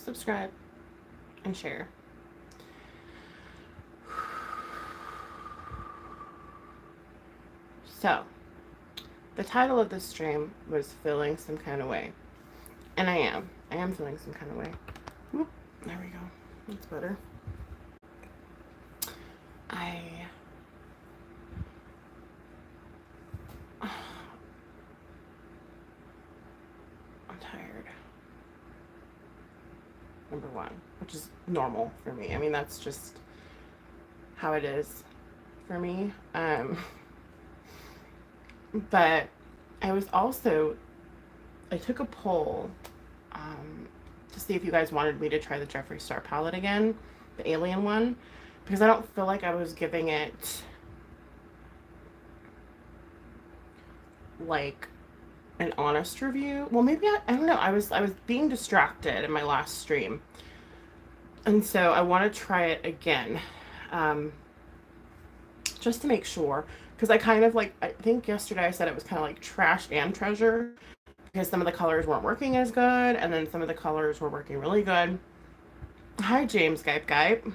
subscribe, and share. So, the title of this stream was Feeling Some Kind of Way. And I am. I am feeling some kind of way. Whoop, there we go. That's better. I'm tired. Number one, which is normal for me. I mean, that's just how it is for me. But I was also, I took a poll to see if you guys wanted me to try the Jeffree Star palette again, the alien one, because I don't feel like I was giving it like an honest review. Well, maybe I don't know. I was being distracted in my last stream, and so I want to try it again, just to make sure. Because I kind of like, I think yesterday I said it was kind of like trash and treasure, because some of the colors weren't working as good, and then some of the colors were working really good. Hi, James Gype.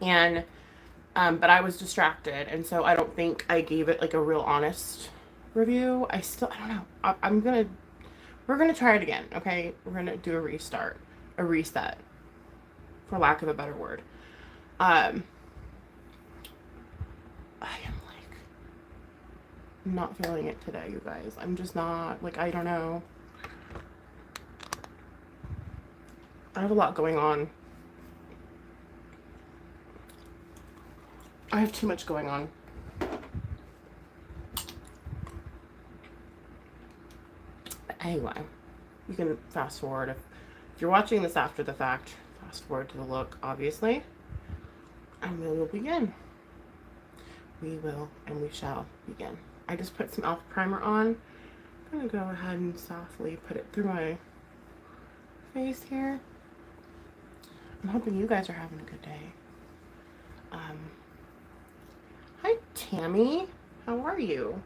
And, but I was distracted, and so I don't think I gave it like a real honest review. I don't know. We're gonna try it again, okay? We're gonna do a reset, for lack of a better word. I am like not feeling it today, you guys. I'm just not, like, I don't know. I have a lot going on. I have too much going on. But anyway, you can fast forward. If you're watching this after the fact, fast forward to the look, obviously. And we will begin. We will and we shall begin. I just put some e.l.f. primer on. I'm going to go ahead and softly put it through my face here. I'm hoping you guys are having a good day. Hi, Tammy. How are you?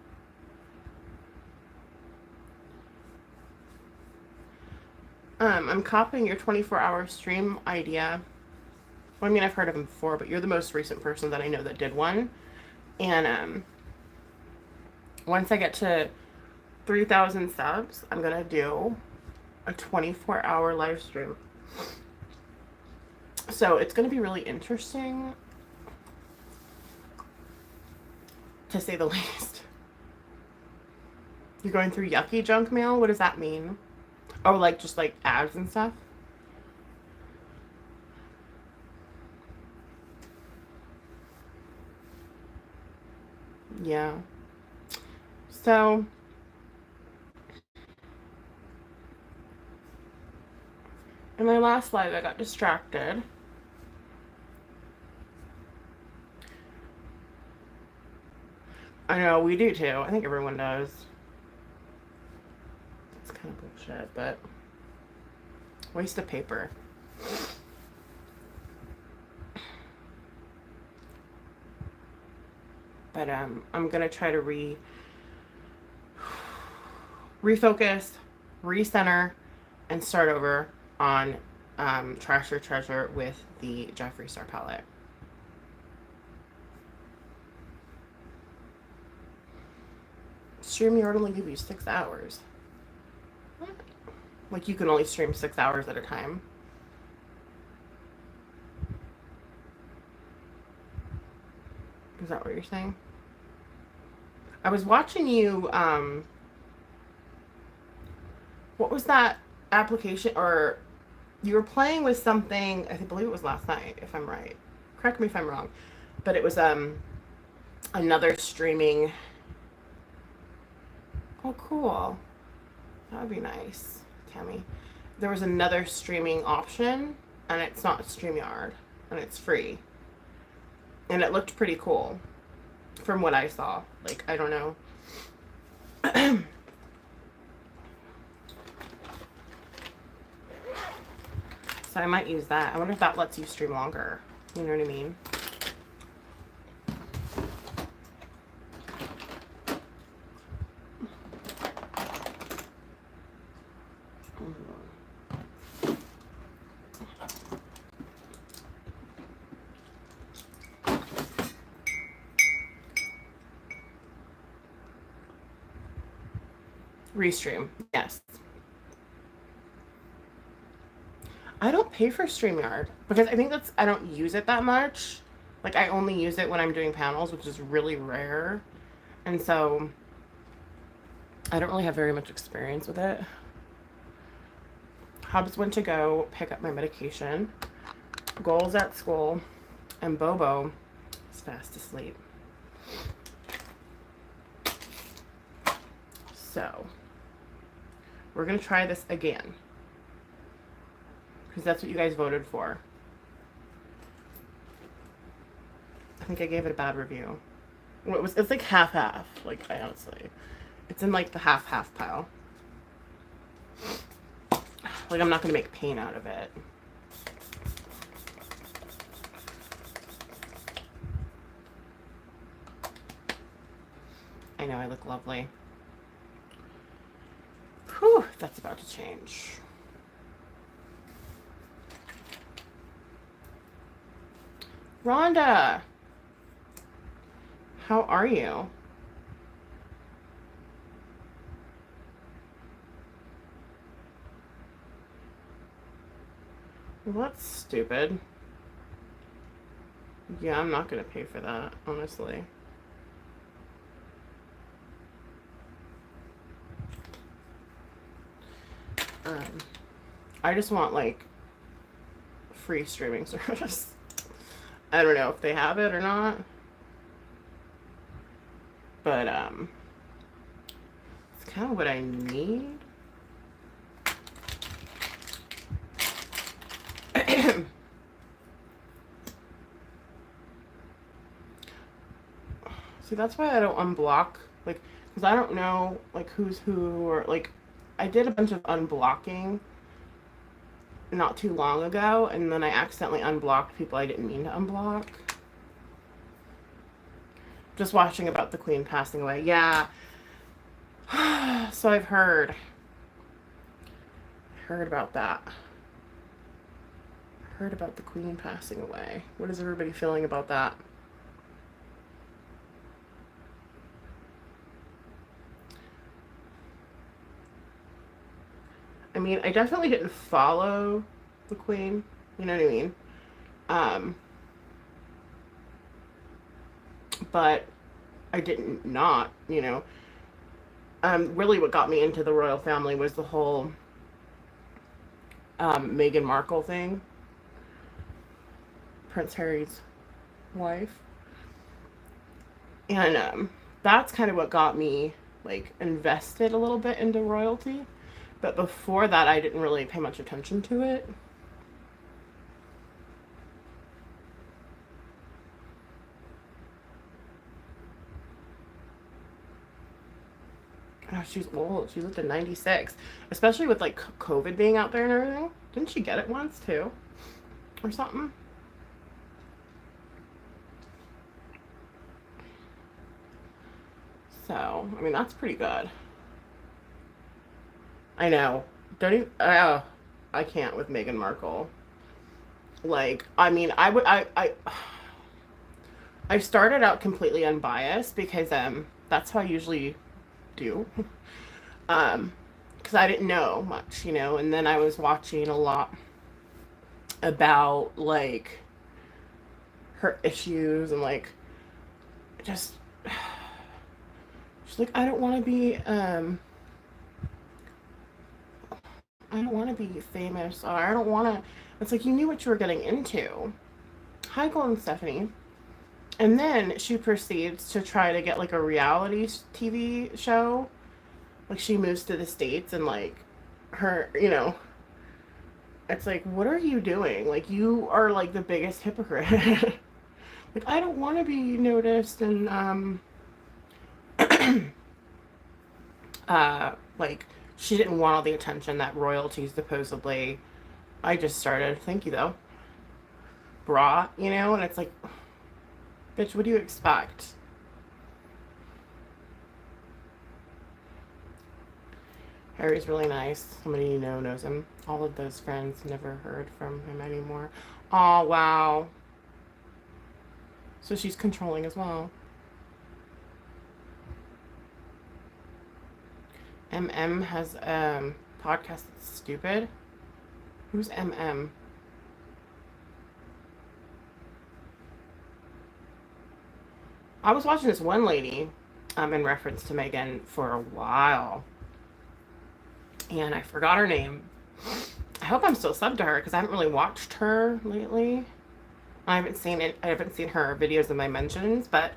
I'm copying your 24-hour stream idea. Well, I mean, I've heard of them before, but you're the most recent person that I know that did one. And once I get to 3,000 subs, I'm gonna do a 24-hour live stream. So it's gonna be really interesting, to say the least. You're going through yucky junk mail? What does that mean? Oh, like just like ads and stuff? Yeah. So in my last live, I got distracted. I know, we do too. I think everyone does. It's kind of bullshit, but waste of paper. But I'm gonna try to refocus, recenter, and start over on Trash or Treasure with the Jeffree Star palette. StreamYard only give you 6 hours. What? Like, you can only stream 6 hours at a time. Is that what you're saying? I was watching you, what was that application, or you were playing with something, I believe it was last night, if I'm right. Correct me if I'm wrong. But it was another streaming. Oh, cool. That would be nice, Tammy. There was another streaming option, and it's not StreamYard, and it's free. And it looked pretty cool from what I saw. Like, I don't know. So I might use that. I wonder if that lets you stream longer. You know what I mean? Restream, yes. I don't pay for StreamYard because I think I don't use it that much. Like, I only use it when I'm doing panels, which is really rare. And so I don't really have very much experience with it. Hobbs went to go pick up my medication. Goal's at school. And Bobo is fast asleep. So we're going to try this again. Because that's what you guys voted for. I think I gave it a bad review. Well, it's like half-half. Like, I honestly. It's in like the half-half pile. Like, I'm not going to make pain out of it. I know I look lovely. Whew, that's about to change. Rhonda, how are you? Well, that's stupid. Yeah, I'm not gonna pay for that, honestly. I just want, like, free streaming service. I don't know if they have it or not. But, it's kind of what I need. See, that's why I don't unblock, like, because I don't know, like, who's who, or, like, I did a bunch of unblocking not too long ago, and then I accidentally unblocked people I didn't mean to unblock. Just watching about the Queen passing away. Yeah. So I've heard. Heard about that. Heard about the Queen passing away. What is everybody feeling about that? I mean, I definitely didn't follow the Queen. You know what I mean? But I didn't not, you know. Really what got me into the royal family was the whole Meghan Markle thing. Prince Harry's wife. And that's kind of what got me, like, invested a little bit into royalty. But before that, I didn't really pay much attention to it. Oh, she's old. She lived to 96. Especially with, like, COVID being out there and everything. Didn't she get it once, too? Or something? So, I mean, that's pretty good. I know. Don't even... I can't with Meghan Markle. Like, I mean, I started out completely unbiased because that's how I usually do. Because I didn't know much, you know, and then I was watching a lot about, like, her issues and, like, just she's like, I don't want to be I don't want to be famous, or I don't want to. It's like, you knew what you were getting into. Hi, Golden Stephanie. And then she proceeds to try to get, like, a reality TV show. Like, she moves to the States and, like, her, you know, it's like, what are you doing? Like, you are, like, the biggest hypocrite. Like, I don't want to be noticed and, like, she didn't want all the attention that royalty supposedly, I just started, thank you though, brought, you know, and it's like, bitch, what do you expect? Harry's really nice. Somebody you know knows him. All of those friends never heard from him anymore. Oh, wow. So she's controlling as well. MM has podcast that's stupid. Who's MM? I was watching this one lady in reference to Megan for a while, and I forgot her name. I hope I'm still subbed to her because I haven't really watched her lately. I haven't seen it. I haven't seen her videos in my mentions, but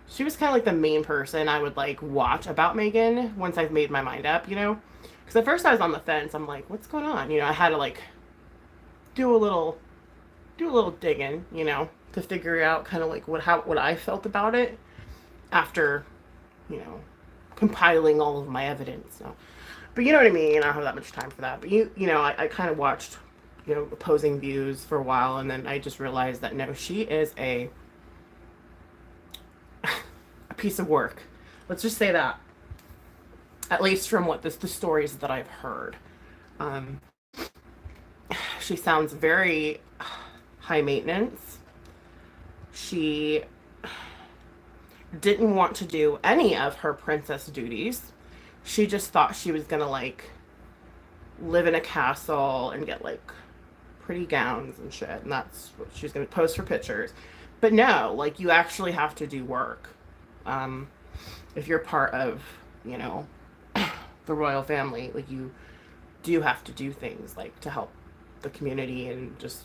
she was kind of like the main person I would like watch about Megan once I've made my mind up, you know? Because at first I was on the fence. I'm like, what's going on? You know, I had to like do a little digging, you know, to figure out kind of like what I felt about it after, you know, compiling all of my evidence. So, but you know what I mean. I don't have that much time for that. But you know, I kind of watched, you know, opposing views for a while, and then I just realized that no, she is a piece of work. Let's just say that. At least from what the stories that I've heard. Um, she sounds very high maintenance. She didn't want to do any of her princess duties. She just thought she was gonna like live in a castle and get like pretty gowns and shit, and that's what she's gonna post for pictures. But no, like you actually have to do work. If you're part of, you know, the royal family, like you do have to do things like to help the community and just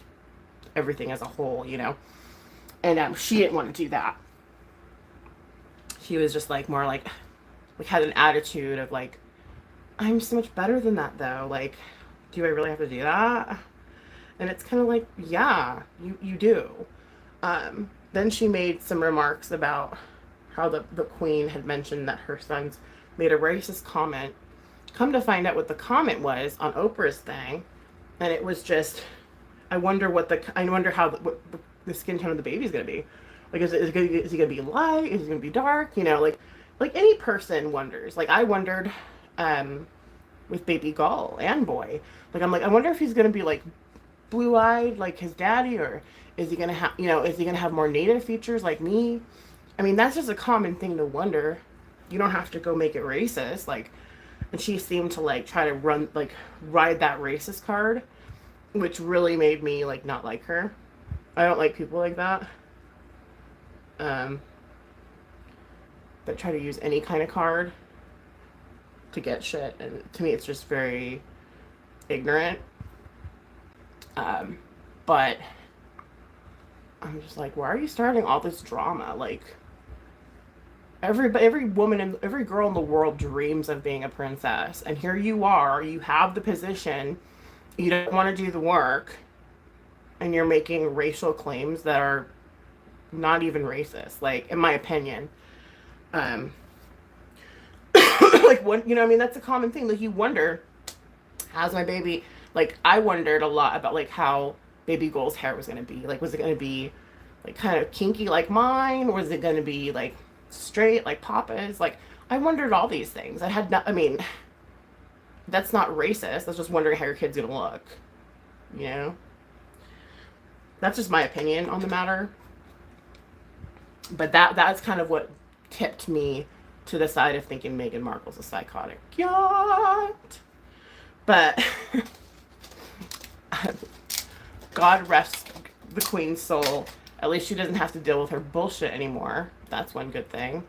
everything as a whole, you know. And she didn't want to do that. She was just like more like had an attitude of like, I'm so much better than that though. Like, do I really have to do that? And it's kind of like, yeah, you do. Then she made some remarks about how the queen had mentioned that her sons made a racist comment. Come to find out what the comment was on Oprah's thing, and it was just, I wonder how the skin tone of the baby is gonna be. Like, is he gonna be light? Is he gonna be dark? You know, like any person wonders. Like I wondered, with baby Gull and boy. Like I'm like, I wonder if he's gonna be like blue-eyed like his daddy, or is he gonna have, you know, is he gonna have more native features like me? I mean, that's just a common thing to wonder. You don't have to go make it racist. Like, and she seemed to like try to ride that racist card, which really made me like not like her. I don't like people like that. That try to use any kind of card to get shit, and to me it's just very ignorant. But I'm just like, why are you starting all this drama? Like, every woman and every girl in the world dreams of being a princess, and here you are, you have the position, you don't want to do the work, and you're making racial claims that are not even racist, like in my opinion. Like, what, you know, I mean, that's a common thing. Like, you wonder, how's my baby, like I wondered a lot about like how baby Gull's hair was going to be. Like, was it going to be like kind of kinky like mine, or was it going to be like straight like Papa's? Like, I wondered all these things. I mean, that's not racist. That's just wondering how your kid's going to look, you know. That's just my opinion on the matter. But that's kind of what tipped me to the side of thinking Meghan Markle's a psychotic yacht. But God rest the Queen's soul. At least she doesn't have to deal with her bullshit anymore. That's one good thing.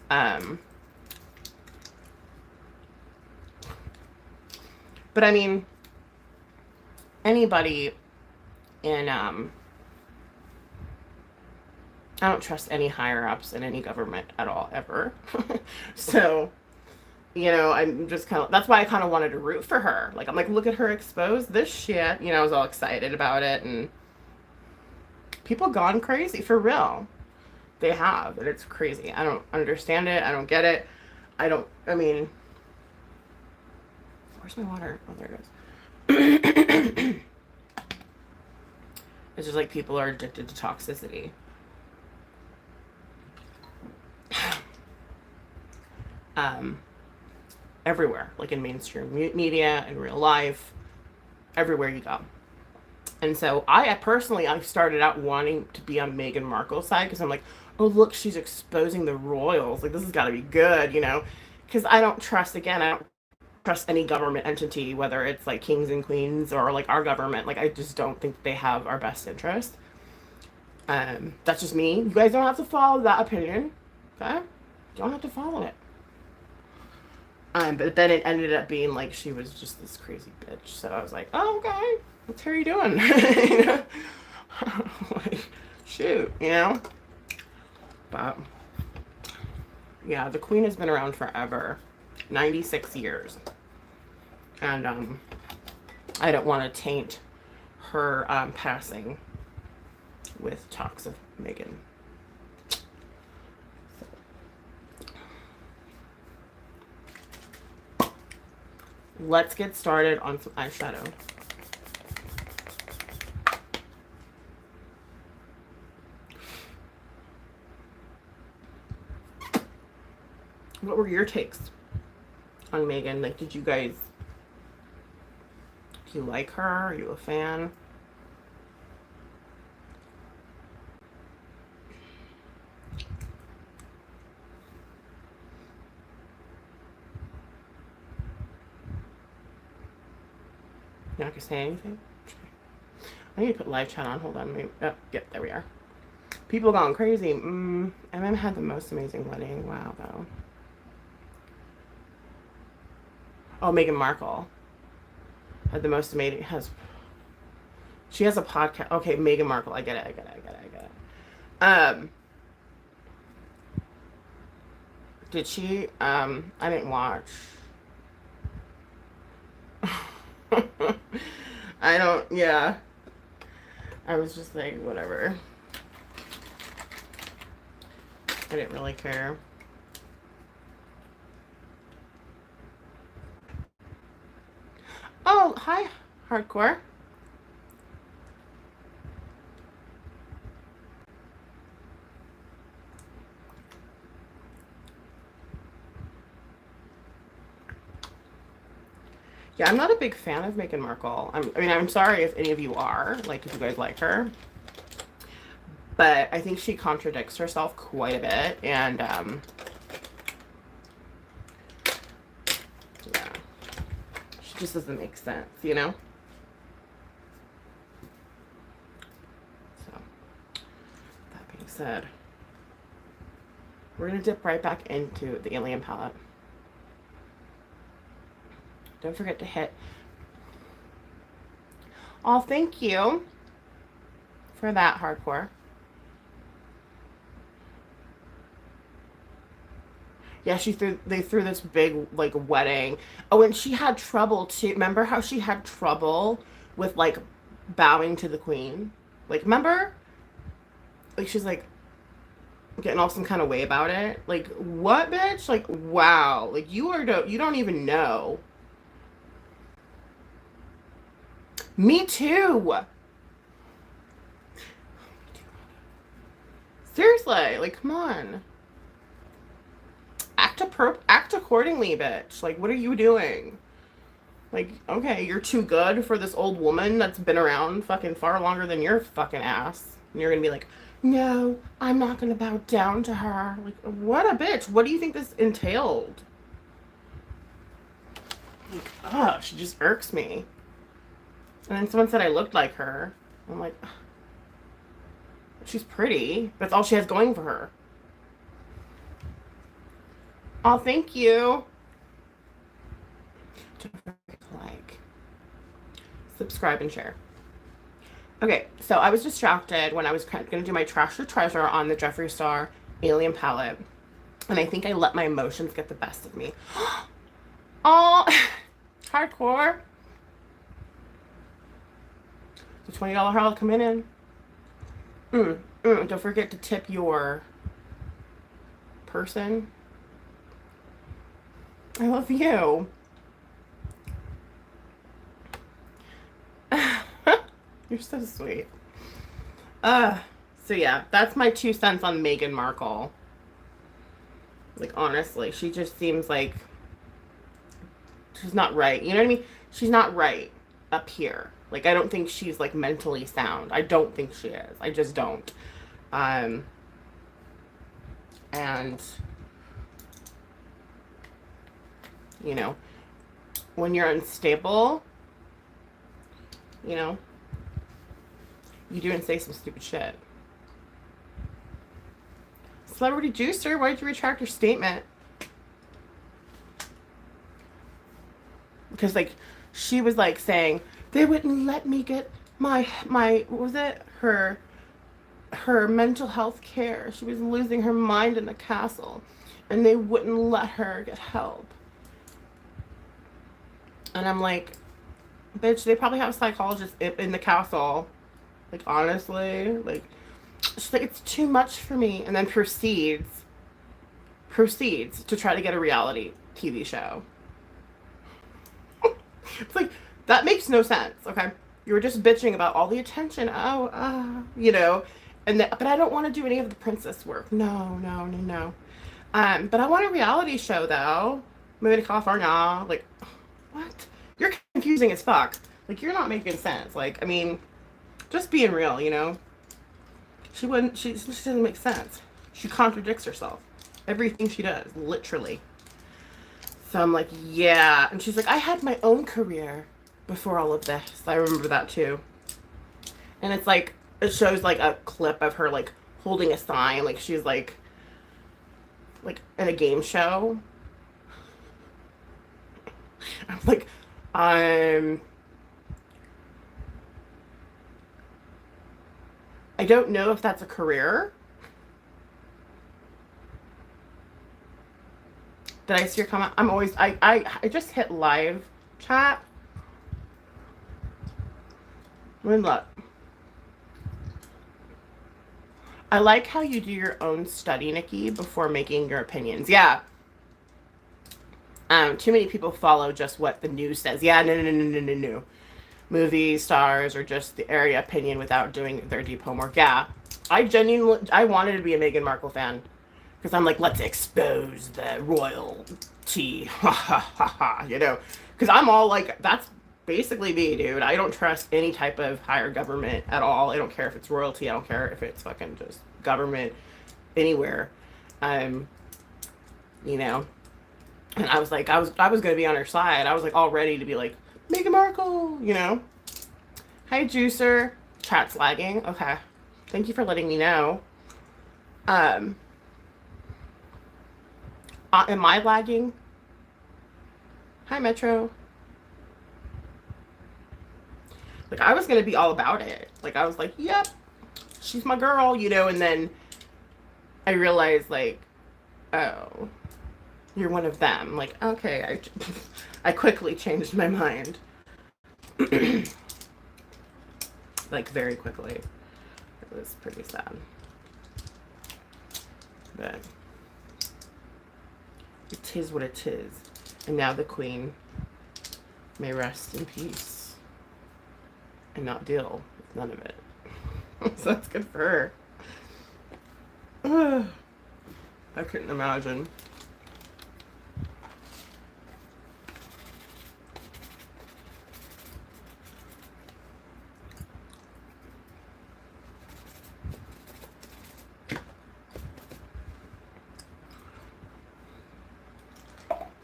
But I mean, anybody in I don't trust any higher ups in any government at all, ever. So, you know, I'm just kind of, that's why I kind of wanted to root for her. Like, I'm like, look at her expose this shit. You know, I was all excited about it, and people gone crazy for real. They have, and it's crazy. I don't understand it. I don't get it. I mean, where's my water? Oh, there it goes. It's just like people are addicted to toxicity. Everywhere, like in mainstream media, in real life, everywhere you go. And so I personally, I started out wanting to be on Meghan Markle's side because I'm like, oh, look, she's exposing the royals. Like, this has got to be good, you know? Because I don't trust, again, I don't trust any government entity, whether it's like kings and queens or like our government. Like, I just don't think they have our best interest. That's just me. You guys don't have to follow that opinion, okay? You don't have to follow it. But then it ended up being like she was just this crazy bitch. So I was like, oh, okay, what's Harry doing? You know? Like, shoot, you know? But yeah, the queen has been around forever, 96 years. And I don't want to taint her passing with talks of Meghan. Let's get started on some eyeshadow. What were your takes on Meghan? Like, did you guys, do you like her? Are you a fan? You're not gonna say anything? I need to put live chat on. Hold on. Maybe, oh, yep, there we are. People going crazy. MM had the most amazing wedding. Wow, though. Oh, Meghan Markle had the most amazing. She has a podcast? Okay, Meghan Markle. I get it. Did she? I didn't watch. I don't. Yeah. I was just like, whatever. I didn't really care. Oh, hi, hardcore. Yeah, I'm not a big fan of Meghan Markle. I mean, I'm sorry if any of you are, like, if you guys like her. But I think she contradicts herself quite a bit, and, yeah. She just doesn't make sense, you know? So, that being said, we're gonna dip right back into the Alien palette. Don't forget to hit. Oh, thank you for that, hardcore. Yeah, they threw this big, like, wedding. Oh, and she had trouble too. Remember how she had trouble with, like, bowing to the queen? Like, remember? Like, she's like getting all some kind of way about it. Like, what, bitch? Like, wow. Like, you don't even know. Me too. Seriously, like, come on. Act accordingly, bitch. Like, what are you doing? Like, okay, you're too good for this old woman that's been around fucking far longer than your fucking ass. And you're gonna be like, no, I'm not gonna bow down to her. Like, what a bitch. What do you think this entailed? Like, ugh, she just irks me. And then someone said I looked like her. I'm like, ugh. She's pretty. That's all she has going for her. Oh, thank you. Don't forget to like, subscribe, and share. Okay, so I was distracted when I was going to do my trash or treasure on the Jeffree Star Alien palette. And I think I let my emotions get the best of me. Oh, hardcore. The $20 haul coming in. Don't forget to tip your person. I love you. You're so sweet. So yeah, that's my 2 cents on Meghan Markle. Like, honestly, she just seems like she's not right. You know what I mean? She's not right up here. Like, I don't think she's, like, mentally sound. I don't think she is. I just don't. And, you know, when you're unstable, you know, you do and say some stupid shit. Celebrity Juicer, why did you retract your statement? Because, like, she was, like, saying, they wouldn't let me get my, what was it? Her mental health care. She was losing her mind in the castle. And they wouldn't let her get help. And I'm like, bitch, they probably have psychologists in the castle. Like, honestly, like, she's like, it's too much for me. And then proceeds to try to get a reality TV show. It's like, that makes no sense, okay? You were just bitching about all the attention. You know, but I don't want to do any of the princess work. No. But I want a reality show, though. Moving to California. Like, what? You're confusing as fuck. Like, you're not making sense. Like, I mean, just being real, you know? She doesn't make sense. She contradicts herself. Everything she does, literally. So I'm like, yeah. And she's like, I had my own career before all of this. I remember that too. And it's like, it shows like a clip of her like holding a sign. Like she's like in a game show. I'm like, I don't know if that's a career. Did I see your comment? I'm always, I just hit live chat. Let me look. I like how you do your own study, Nikki, before making your opinions. Yeah. Too many people follow just what the news says. Yeah, no. Movie stars or just the area opinion without doing their deep homework. Yeah. I wanted to be a Meghan Markle fan. Because I'm like, let's expose the royalty. Ha ha ha ha. You know? Because I'm all like, that's basically me, dude. I don't trust any type of higher government at all. I don't care if it's royalty. I don't care if it's fucking just government anywhere. You know? And I was like, I was going to be on her side. I was like, all ready to be like, Meghan Markle, you know? Hi, Juicer. Chat's lagging. Okay. Thank you for letting me know. Am I lagging? Hi, Metro. Like, I was going to be all about it. Like, I was like, yep, she's my girl, you know? And then I realized, like, oh, you're one of them. Like, okay, I quickly changed my mind. Like, very quickly. It was pretty sad. But it is what it is. And now the queen may rest in peace and not deal with none of it. So that's good for her. I couldn't imagine.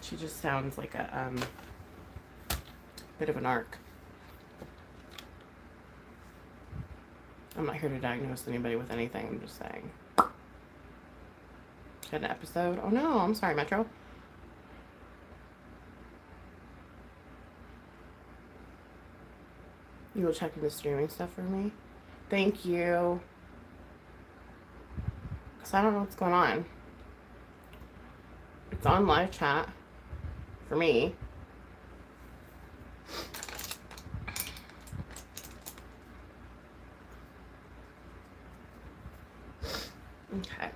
She just sounds like a bit of an arc. I'm not here to diagnose anybody with anything. I'm just saying. Had an episode? Oh no, I'm sorry, Metro. You will check in the streaming stuff for me? Thank you. Because I don't know what's going on. It's on live chat. For me. Okay.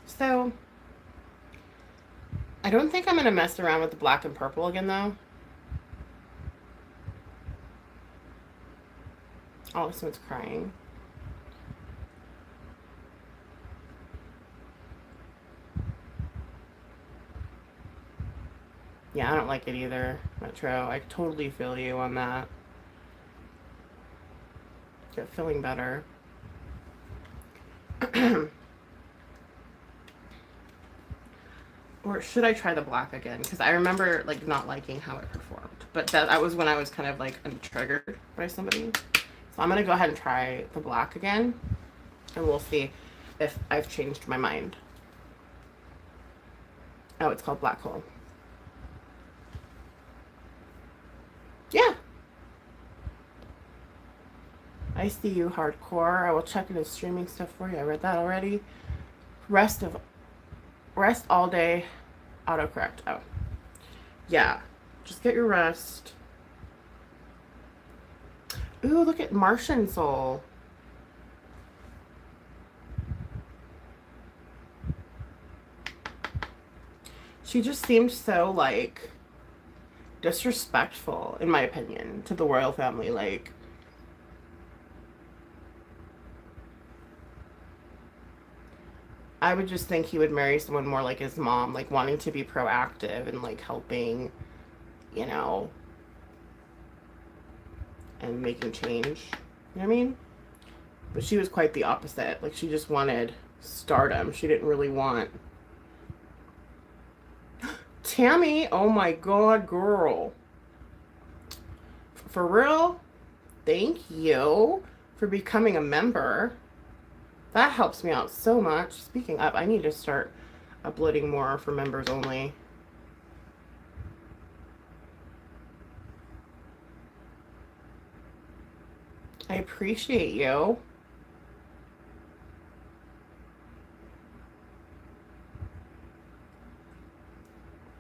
So, I don't think I'm going to mess around with the black and purple again, though. Oh, someone's crying. Yeah, I don't like it either, Metro. I totally feel you on that. Get feeling better. Or should I try the black again? Because I remember like not liking how it performed. But that was when I was kind of like triggered by somebody. So I'm going to go ahead and try the black again. And we'll see if I've changed my mind. Oh, it's called Black Hole. Yeah. I see you, hardcore. I will check into streaming stuff for you. I read that already. Rest all day. Autocorrect. Oh. Yeah. Just get your rest. Ooh, look at Martian Soul. She just seemed so, like, disrespectful, in my opinion, to the royal family. Like, I would just think he would marry someone more like his mom, like wanting to be proactive and like helping, you know, and making change. You know what I mean? But she was quite the opposite. Like, she just wanted stardom. She didn't really want... Tammy, oh my god, girl. For real? Thank you for becoming a member. That helps me out so much. Speaking of, I need to start uploading more for members only. I appreciate you.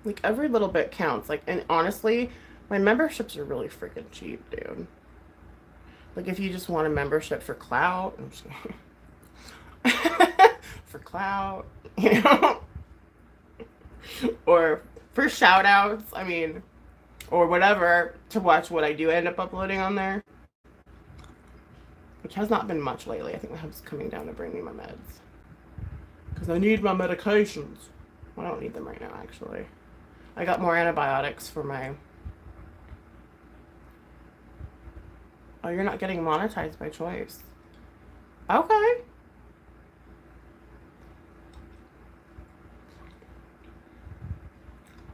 Like, every little bit counts. Like, and honestly, my memberships are really freaking cheap, dude. Like, if you just want a membership for clout, I'm just kidding. For clout, you know, or for shout outs, I mean, or whatever, to watch what I do end up uploading on there, which has not been much lately. I think my hub's coming down to bring me my meds because I need my medications. Well, I don't need them right now, actually. I got more antibiotics for my... Oh, you're not getting monetized by choice. Okay.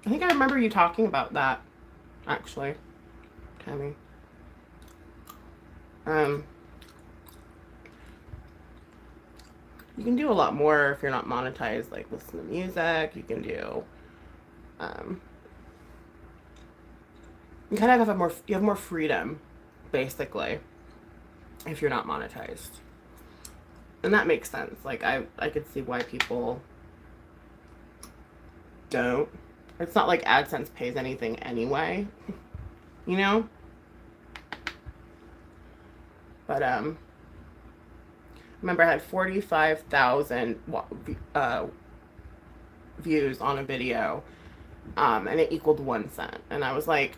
I think I remember you talking about that, actually, Tammy. You can do a lot more if you're not monetized, like listen to music. You can do, you kind of have more freedom, basically, if you're not monetized. And that makes sense. Like, I could see why people don't. It's not like AdSense pays anything anyway, you know? But, remember, I had 45,000 views on a video, and it equaled 1 cent. And I was like,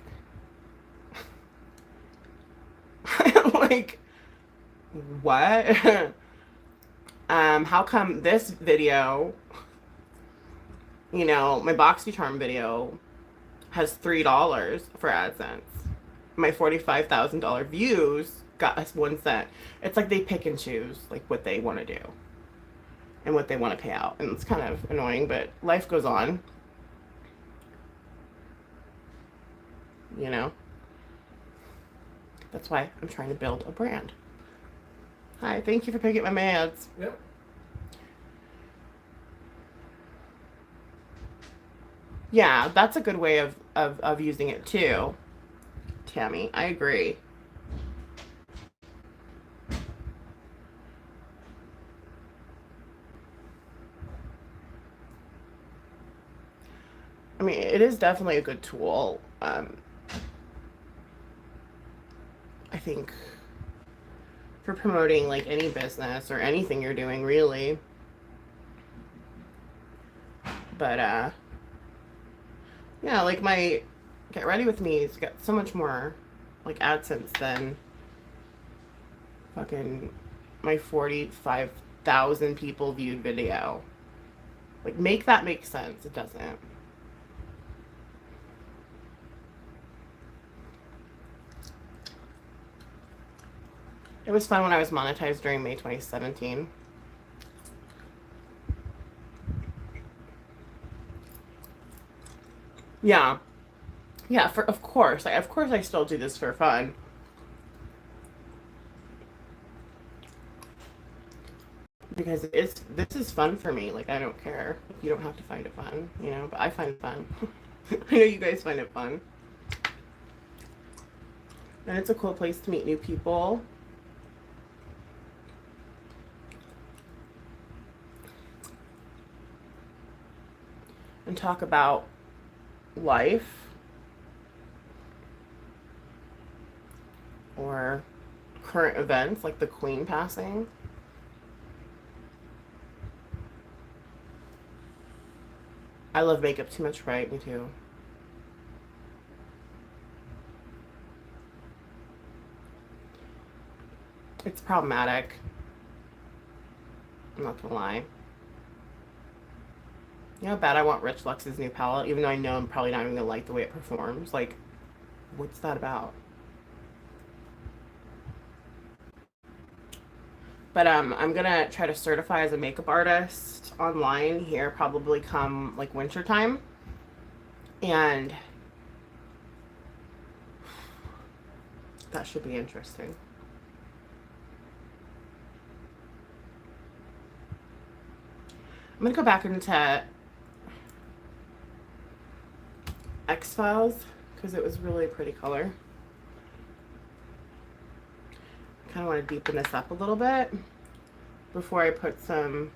like, what? How come this video, you know, my BoxyCharm video has $3 for AdSense? My $45,000 views got us 1 cent. It's like they pick and choose like what they want to do and what they want to pay out, and it's kind of annoying, but life goes on, you know. That's why I'm trying to build a brand. Hi, thank you for picking up my meds. Yep. Yeah, that's a good way of using it too, Tammy. I agree. I mean, it is definitely a good tool. I think for promoting like any business or anything you're doing, really. But yeah, like my Get Ready With Me's got so much more like AdSense than fucking my 45,000 people viewed video. Like, make that make sense. It doesn't. It was fun when I was monetized during May 2017. Yeah. Yeah, of course. Of course I still do this for fun. Because this is fun for me. Like I don't care. You don't have to find it fun, you know, but I find it fun. I know you guys find it fun. And it's a cool place to meet new people. And talk about life or current events like the Queen passing. I love makeup too much, right? Me too. It's problematic. I'm not gonna lie. You know how bad I want Rich Lux's new palette, even though I know I'm probably not even gonna like the way it performs. Like, what's that about? But I'm gonna try to certify as a makeup artist online here, probably come like winter time, and that should be interesting. I'm gonna go back into X-Files because it was really a pretty color. I kind of want to deepen this up a little bit before I put some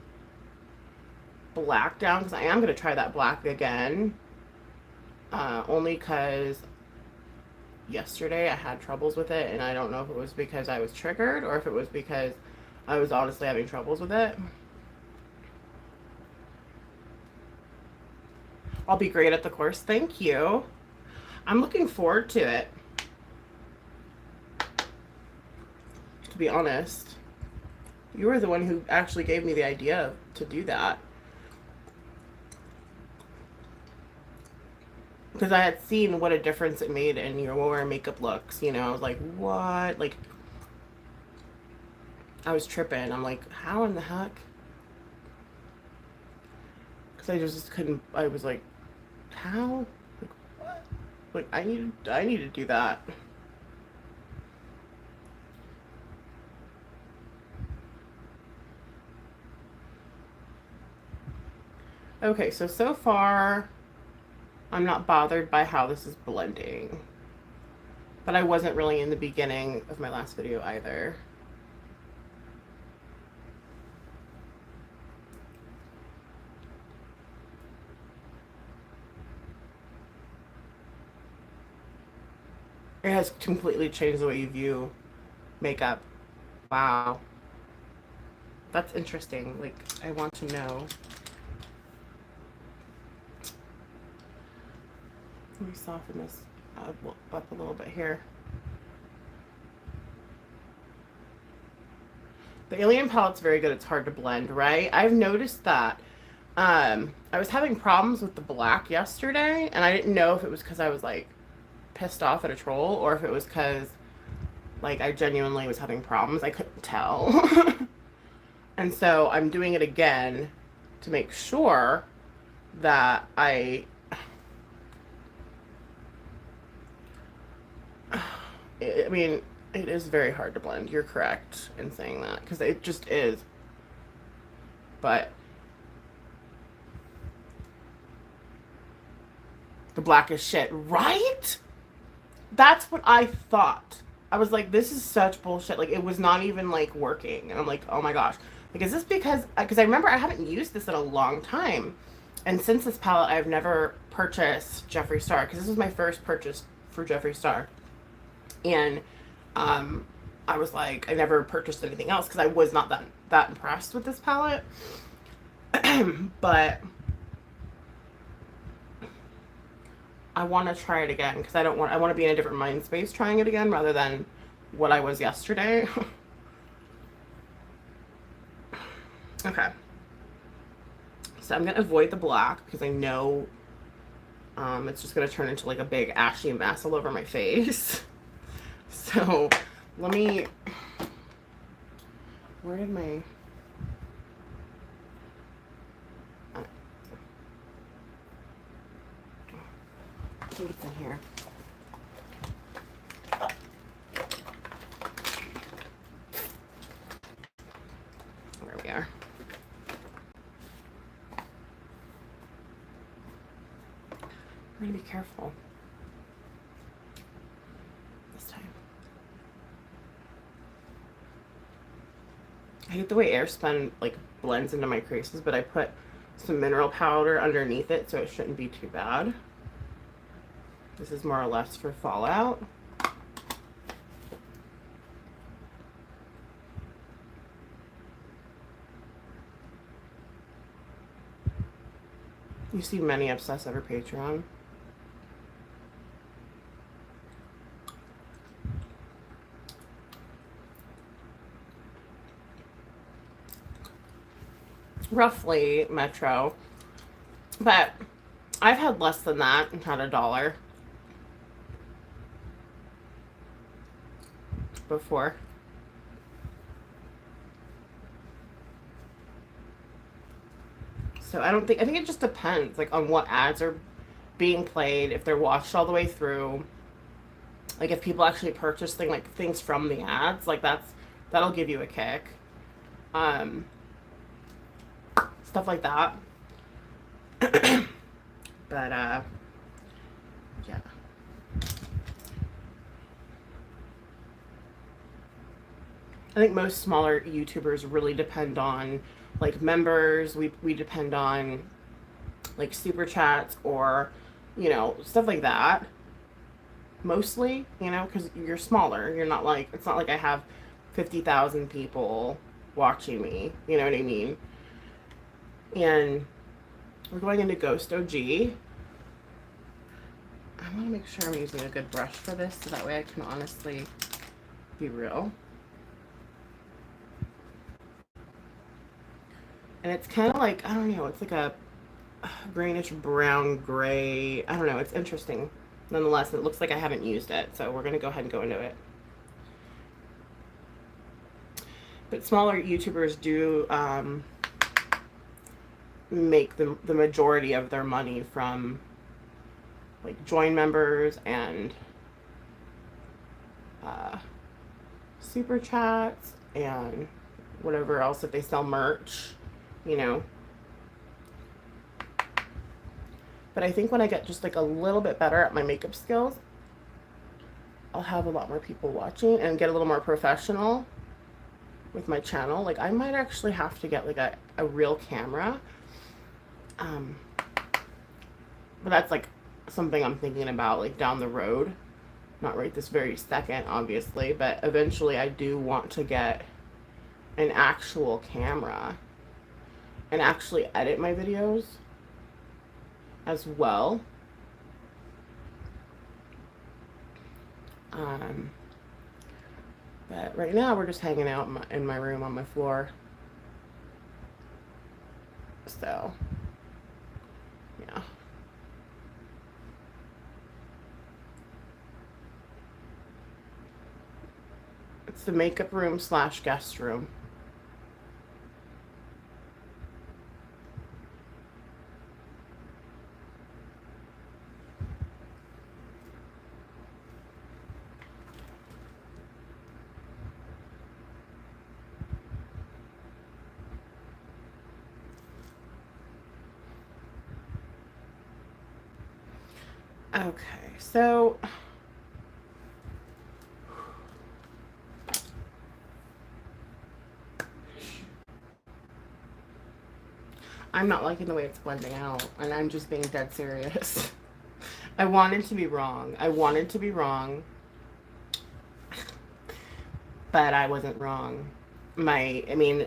black down, because I am going to try that black again, only because yesterday I had troubles with it, and I don't know if it was because I was triggered or if it was because I was honestly having troubles with it. I'll be great at the course. Thank you. I'm looking forward to it, to be honest. You were the one who actually gave me the idea to do that. Because I had seen what a difference it made in your makeup looks, you know. I was like, what? Like, I was tripping. I'm like, how in the heck? Because I just couldn't, I was like, how? Like, what? Like, I need to do that. Okay, so far, I'm not bothered by how this is blending. But I wasn't really in the beginning of my last video either. It has completely changed the way you view makeup. Wow. That's interesting. Like, I want to know. Let me soften this up a little bit here. The Alien palette's very good. It's hard to blend, right? I've noticed that. I was having problems with the black yesterday, and I didn't know if it was because I was, like, pissed off at a troll or if it was because, like, I genuinely was having problems. I couldn't tell. And so I'm doing it again to make sure that I mean, it is very hard to blend. You're correct in saying that, because it just is. But the black is shit, right? That's what I thought. I was like, this is such bullshit. Like, it was not even, like, working. And I'm like, oh my gosh. Like, is this because I remember I haven't used this in a long time. And since this palette, I've never purchased Jeffree Star, because this was my first purchase for Jeffree Star. And I was like, I never purchased anything else because I was not that impressed with this palette. But I want to try it again because I want to be in a different mind space trying it again rather than what I was yesterday. Okay. So I'm going to avoid the black because I know it's just going to turn into like a big ashy mess all over my face. So let me, where did my, think it's in here. There we are. I'm gonna be careful this time. I hate the way Airspun like blends into my creases, but I put some mineral powder underneath it, so it shouldn't be too bad. This is more or less for fallout. You see many obsessed over Patreon. Roughly Metro, but I've had less than that and had $1 before. So I think it just depends like on what ads are being played, if they're watched all the way through, like if people actually purchase things from the ads, like that'll give you a kick. Stuff like that. But yeah. I think most smaller YouTubers really depend on like members. We depend on like super chats or, you know, stuff like that. Mostly, you know, because you're smaller. You're not like, it's not like I have 50,000 people watching me. You know what I mean? And we're going into Ghost OG. I want to make sure I'm using a good brush for this so that way I can honestly be real. And it's kind of like, I don't know, it's like a greenish brown gray. I don't know, it's interesting. Nonetheless, it looks like I haven't used it, so we're going to go ahead and go into it. But smaller YouTubers do make the majority of their money from like join members and super chats and whatever else, if they sell merch, you know. But I think when I get just like a little bit better at my makeup skills, I'll have a lot more people watching and get a little more professional with my channel. Like I might actually have to get like a real camera. But that's like something I'm thinking about like down the road. Not right this very second, obviously, but eventually I do want to get an actual camera and actually edit my videos as well. But right now we're just hanging out in my room on my floor. So, yeah. It's the makeup room / guest room. Okay, so I'm not liking the way it's blending out, and I'm just being dead serious. I wanted to be wrong. I wanted to be wrong, but I wasn't wrong. I mean,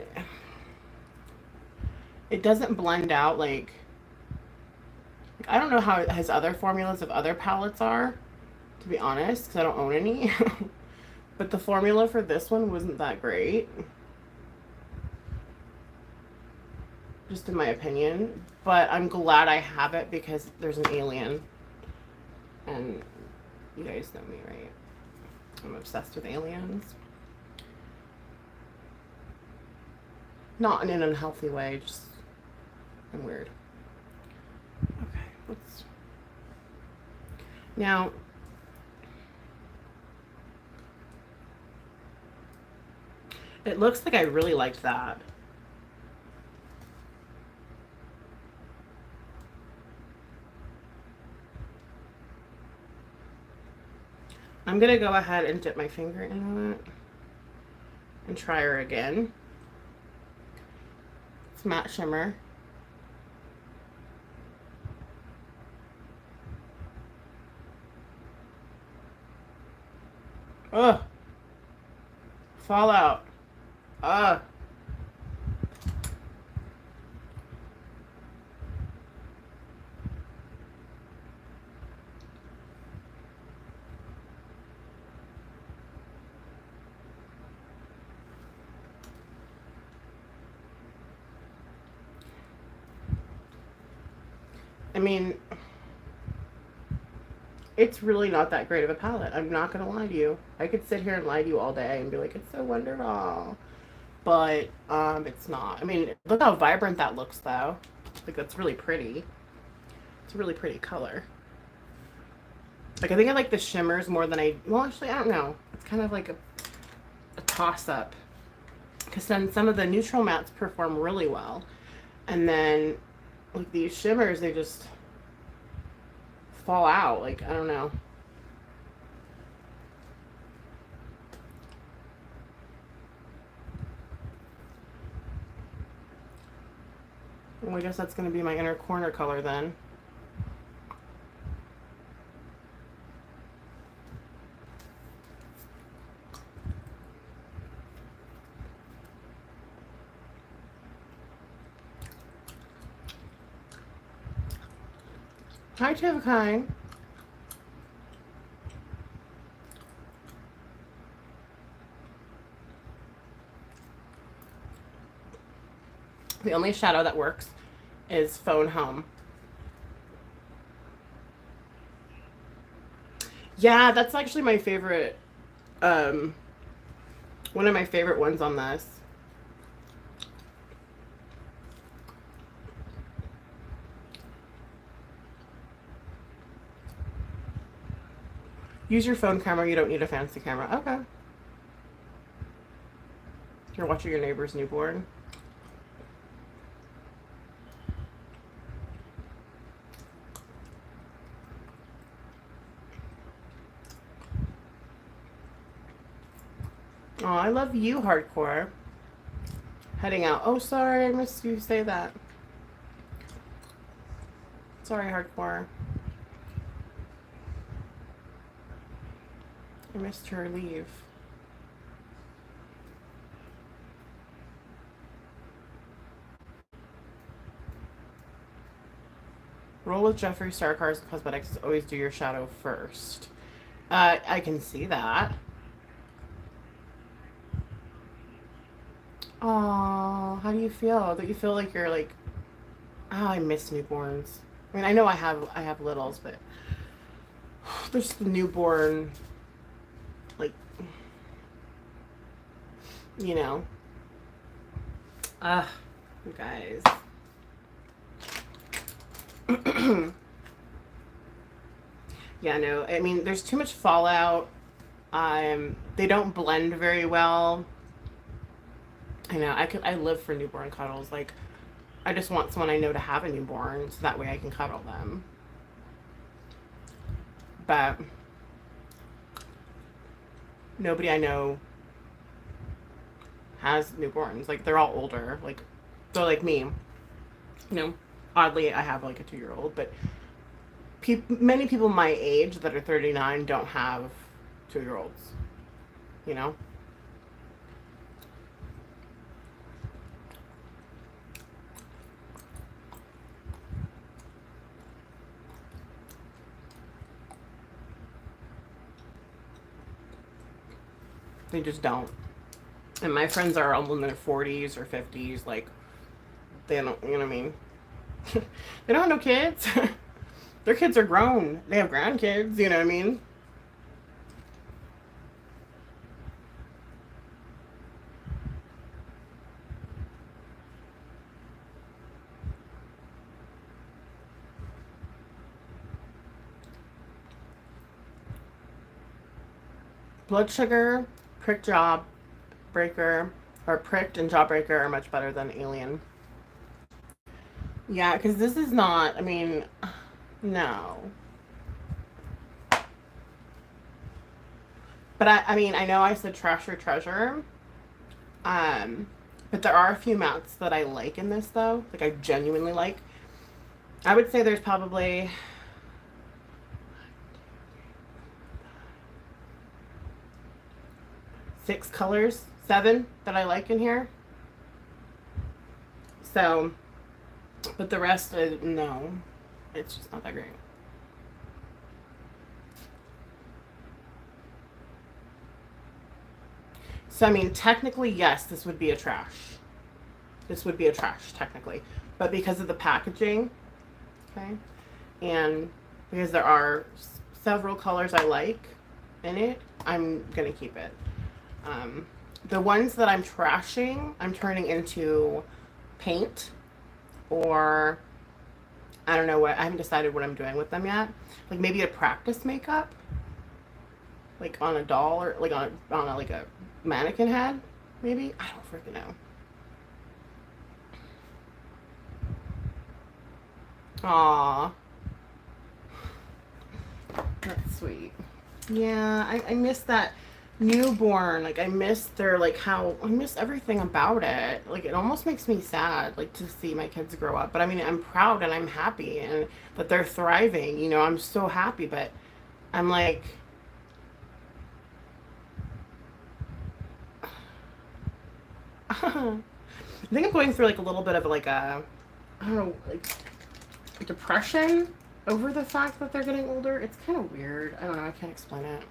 it doesn't blend out like I don't know how his other formulas of other palettes are, to be honest, because I don't own any. But the formula for this one wasn't that great, just in my opinion. But I'm glad I have it because there's an alien. And you guys know me, right? I'm obsessed with aliens. Not in an unhealthy way, just I'm weird. Okay, let's Now, it looks like I really liked that. I'm going to go ahead and dip my finger into it and try her again. It's matte shimmer. Ugh. Fallout. Ugh. I mean, it's really not that great of a palette. I'm not going to lie to you. I could sit here and lie to you all day and be like, it's so wonderful. But it's not. I mean, look how vibrant that looks, though. Like, that's really pretty. It's a really pretty color. Like, I think I like the shimmers more than well, actually, I don't know. It's kind of like a toss-up. Because then some of the neutral mattes perform really well. And then, like, these shimmers, they just fall out. Like, I don't know. Well, I guess that's going to be my inner corner color then. Hi, Tivakine. The only shadow that works is Phone Home. Yeah, that's actually my favorite, one of my favorite ones on this. Use your phone camera, you don't need a fancy camera. Okay. You're watching your neighbor's newborn. Oh, I love you, Hardcore. Heading out. Oh, sorry, I missed you say that. Sorry, Hardcore. I missed her leave. Roll with Jeffree Star Cosmetics. Always do your shadow first. I can see that. Oh, how do you feel? Do you feel like you're like, oh, I miss newborns? I mean, I know I have littles, but there's the newborn, like, you know. You guys. Yeah, no, I mean, there's too much fallout. They don't blend very well. I know, I live for newborn cuddles. Like, I just want someone I know to have a newborn, so that way I can cuddle them. But nobody I know has newborns. Like, they're all older. Like, they're like me. You know, oddly, I have like a 2-year-old, but many people my age that are 39 don't have 2-year-olds. You know? They just don't. And my friends are all in their 40s or 50s. Like, they don't, you know what I mean? They don't have no kids. Their kids are grown. They have grandkids, you know what I mean? Blood Sugar, Prick Jawbreaker, or Pricked and Jawbreaker are much better than Alien. Yeah, because this is not, I mean, no. But I mean, I know I said Trash or Treasure. But there are a few mattes that I like in this, though. Like, I genuinely like. I would say there's probably 6 colors, 7 that I like in here. So, but the rest, no. It's just not that great. So, I mean, technically, yes, this would be a trash. This would be a trash, technically. But because of the packaging, okay, and because there are several colors I like in it, I'm going to keep it. The ones that I'm trashing, I'm turning into paint, or I don't know what, I haven't decided what I'm doing with them yet. Like maybe a practice makeup, like on a doll, or like on a like a mannequin head, maybe. I don't freaking know. Aww, that's sweet. Yeah, I miss that newborn. Like I miss their, like, how I miss everything about it. Like it almost makes me sad, like, to see my kids grow up. But I mean, I'm proud and I'm happy and that they're thriving. You know, I'm so happy. But I'm like, I think I'm going through like a little bit of like a, I don't know, like depression over the fact that they're getting older. It's kind of weird. I don't know. I can't explain it.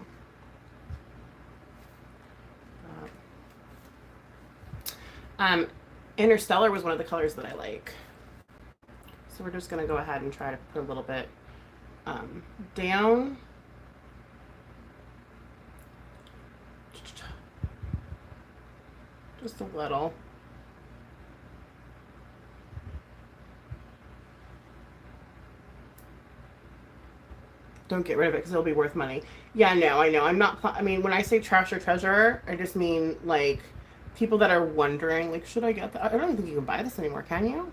Interstellar was one of the colors that I like. So we're just going to go ahead and try to put a little bit down. Just a little. Don't get rid of it because it'll be worth money. Yeah, no, I know. I'm not, I mean, when I say trash or treasure, I just mean like people that are wondering, like, should I get that? I don't even think you can buy this anymore, can you?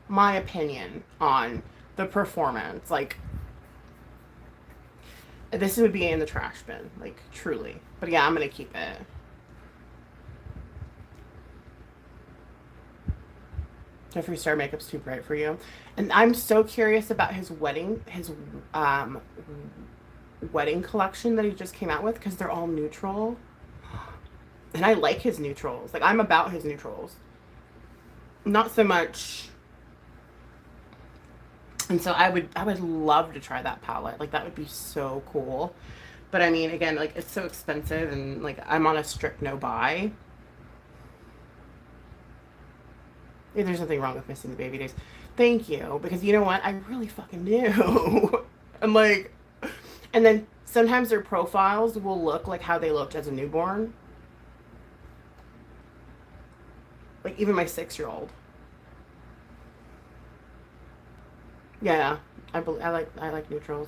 My opinion on the performance, like, this would be in the trash bin, like, truly. But yeah, I'm gonna keep it. Jeffree Star makeup's too bright for you. And I'm so curious about his wedding collection that he just came out with, because they're all neutral. And I like his neutrals. Like, I'm about his neutrals. Not so much. And so I would love to try that palette. Like, that would be so cool. But I mean, again, like, it's so expensive, and like, I'm on a strict no buy. There's nothing wrong with missing the baby days. Thank you. Because you know what? I really fucking knew. I'm like, and then sometimes their profiles will look like how they looked as a newborn. Like even my 6-year-old. Yeah, I like neutrals.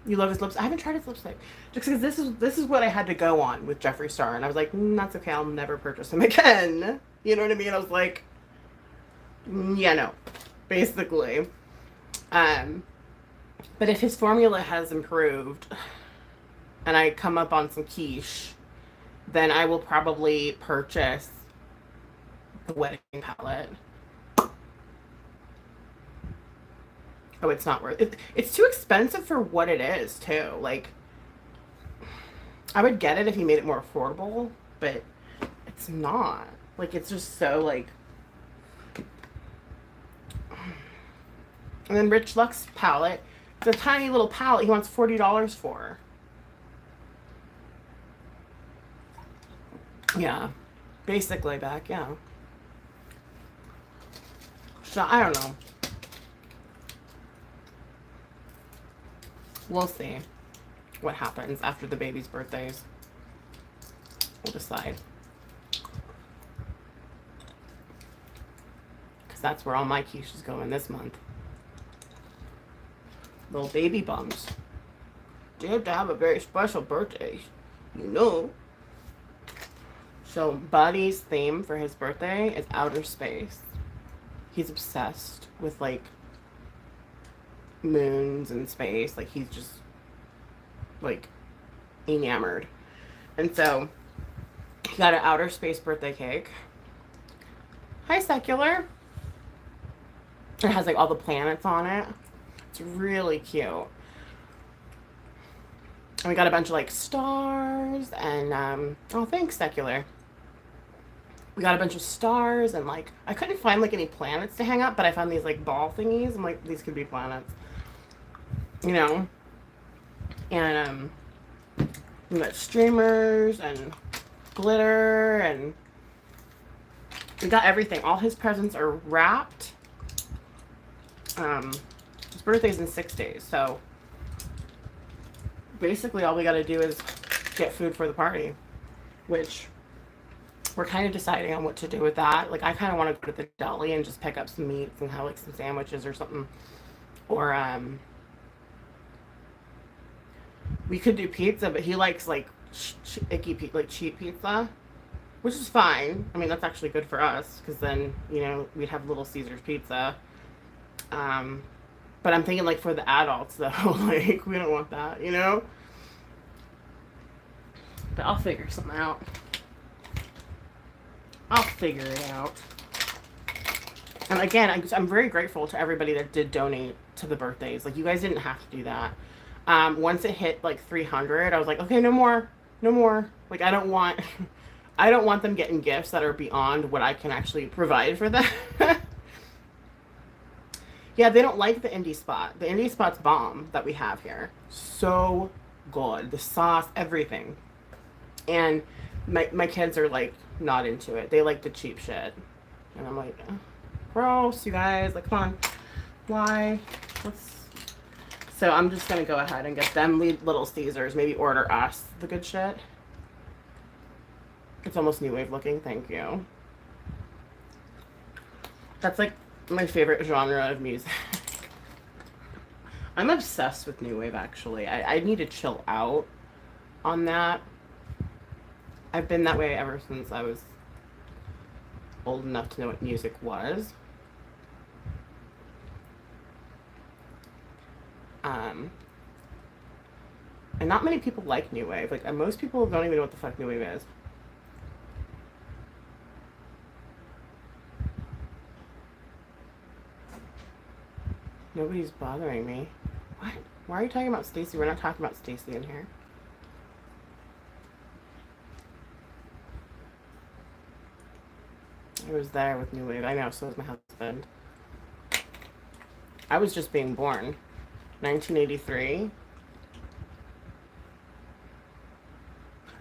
You love his lips. I haven't tried his lipstick just because this is what I had to go on with Jeffree Star, and I was like, that's okay. I'll never purchase him again. You know what I mean? I was like, yeah, no, basically. But if his formula has improved, and I come up on some quiche, then I will probably purchase the wedding palette. Oh, it's not worth it. It's too expensive for what it is, too. Like, I would get it if he made it more affordable, but it's not. Like, it's just so, like... And then Rich Luxe palette. It's a tiny little palette he wants $40 for. Yeah. Basically, back, yeah. So, I don't know. We'll see what happens after the baby's birthdays. We'll decide. Because that's where all my quiche is going this month. Little baby bums. You have to have a very special birthday, you know. So Buddy's theme for his birthday is outer space. He's obsessed with like moons and space. Like he's just like enamored. And so he got an outer space birthday cake. Hi, Secular. It has like all the planets on it. It's really cute. And we got a bunch of like stars and oh, thanks, Secular. We got a bunch of stars and like I couldn't find like any planets to hang up, but I found these like ball thingies. I'm like, these could be planets, you know. And we got streamers and glitter and we got everything. All his presents are wrapped. His birthday's in 6 days, so basically all we got to do is get food for the party, which we're kind of deciding on what to do with that. Like I kind of want to go to the deli and just pick up some meats and have like some sandwiches or something, or we could do pizza, but he likes like like cheap pizza, which is fine. I mean, that's actually good for us because then, you know, we'd have Little Caesars pizza. But I'm thinking like for the adults though, like we don't want that, you know? But I'll figure something out. I'll figure it out. And again, I'm very grateful to everybody that did donate to the birthdays. Like you guys didn't have to do that. Once it hit like 300, I was like, okay, no more, no more. Like I don't want, I don't want them getting gifts that are beyond what I can actually provide for them. Yeah, they don't like the indie spot. The indie spot's bomb that we have here. So good. The sauce, everything. And my kids are like not into it. They like the cheap shit. And I'm like, gross, you guys. Like, come on. Why? So I'm just going to go ahead and get them Little Caesars. Maybe order us the good shit. It's almost new wave looking. Thank you. That's like my favorite genre of music. I'm obsessed with new wave, actually. I need to chill out on that. I've been that way ever since I was old enough to know what music was. And not many people like new wave. Like, most people don't even know what the fuck new wave is. Nobody's bothering me. What? Why are you talking about Stacy? We're not talking about Stacy in here. I was there with New Wave. I know, so was my husband. I was just being born. 1983.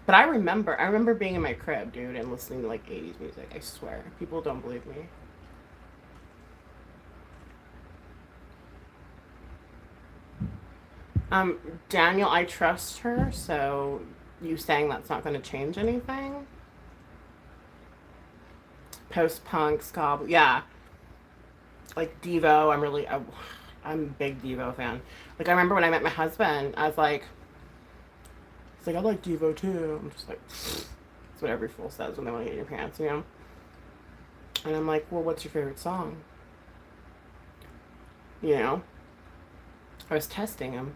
But I remember being in my crib, dude, and listening to like 80s music. I swear. People don't believe me. Daniel, I trust her, so you saying that's not going to change anything? Post-punk, ska, yeah. Like Devo, I'm a big Devo fan. Like I remember when I met my husband, I was like, it's like I like Devo too. I'm just like, that's what every fool says when they want to get your pants, you know? And I'm like, well, what's your favorite song? You know? I was testing him.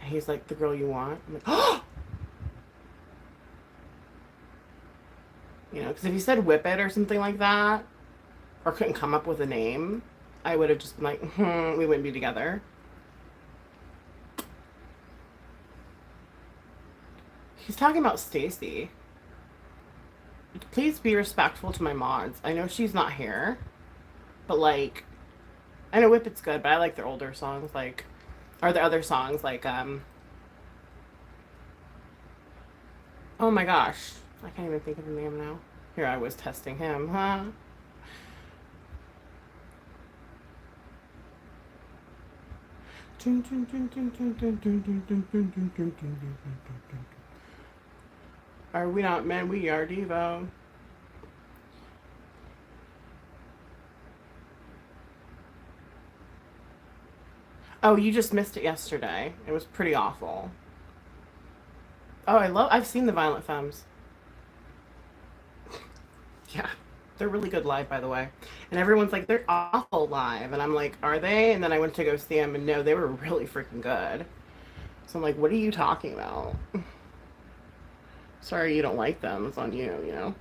And he's like, The Girl You Want. I'm like, oh! You know, because if he said Whip It or something like that, or couldn't come up with a name, I would have just been like, we wouldn't be together. He's talking about Stacy. Please be respectful to my mods. I know she's not here, but like, I know Whip It's good, but I like their older songs, like, or their other songs, like, oh my gosh. I can't even think of the name now. Here I was testing him, huh? Are we not men? We are Devo. Oh, you just missed it yesterday. It was pretty awful. Oh, I've seen the Violent Femmes. Yeah. They're really good live, by the way. And everyone's like, they're awful live. And I'm like, are they? And then I went to go see them, and no, they were really freaking good. So I'm like, what are you talking about? Sorry you don't like them. It's on you, you know?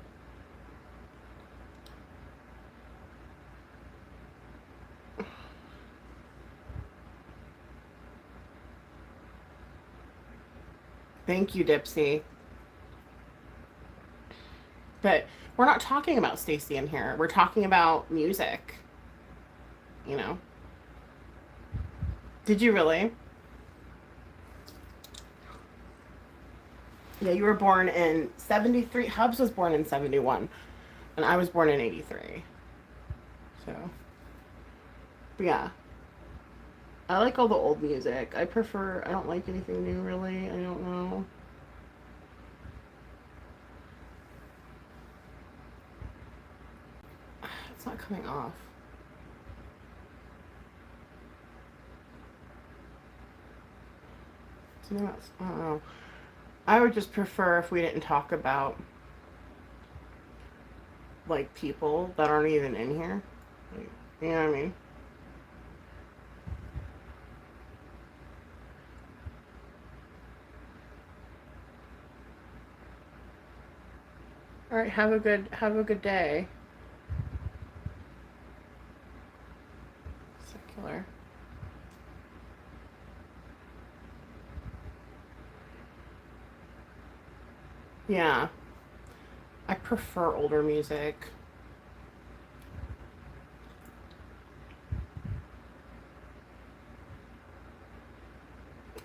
Thank you, Dipsy. But we're not talking about Stacy in here. We're talking about music, you know? Did you really? Yeah, you were born in 73. Hubs was born in 71, and I was born in 83. So, yeah. I like all the old music. I don't like anything new, really. I don't know. It's not coming off. Something else. I don't know. I would just prefer if we didn't talk about like people that aren't even in here. Like, you know what I mean? All right, have a good day. Secular. Yeah, I prefer older music.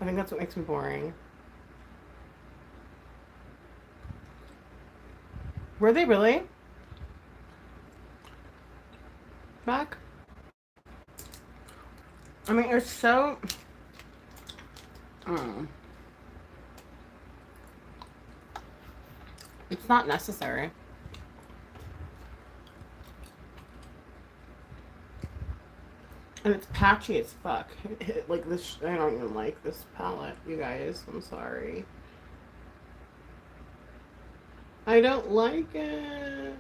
I think that's what makes me boring. Were they really back? I mean, it's so. Mm, it's not necessary. And it's patchy as fuck. Like this, I don't even like this palette, you guys. I'm sorry. I don't like it.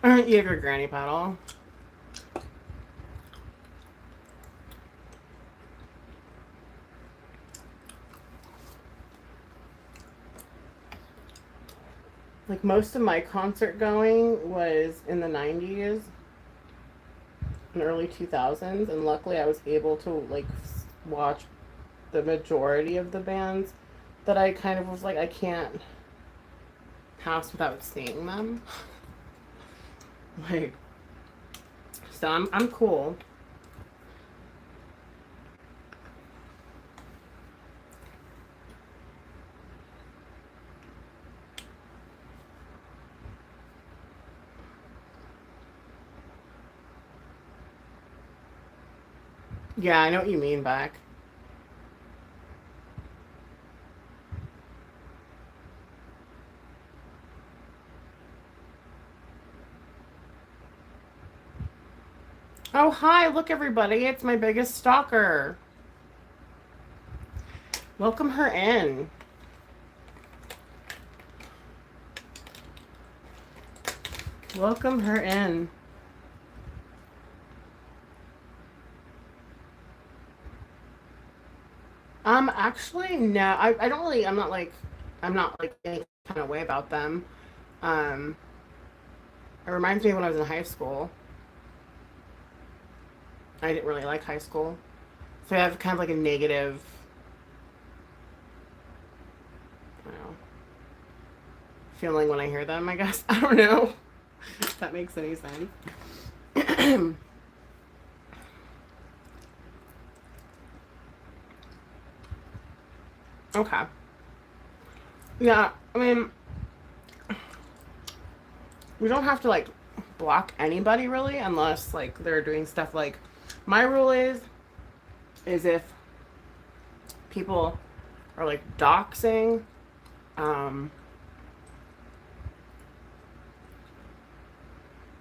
You have your granny paddle. Like most of my concert going was in the 90s and early 2000s, and luckily I was able to like watch the majority of the bands that I kind of was like, I can't pass without seeing them. Like, so I'm cool. Yeah, I know what you mean, back. Oh, hi, look everybody, it's my biggest stalker. Welcome her in. Welcome her in. Actually, no, I don't really, I'm not like any kind of way about them. Um, it reminds me of when I was in high school. I didn't really like high school. So I have kind of like a negative, I don't know, feeling when I hear them, I guess. I don't know if that makes any sense. Okay. Yeah, I mean, we don't have to like block anybody really unless like they're doing stuff like my rule is if people are like doxing, um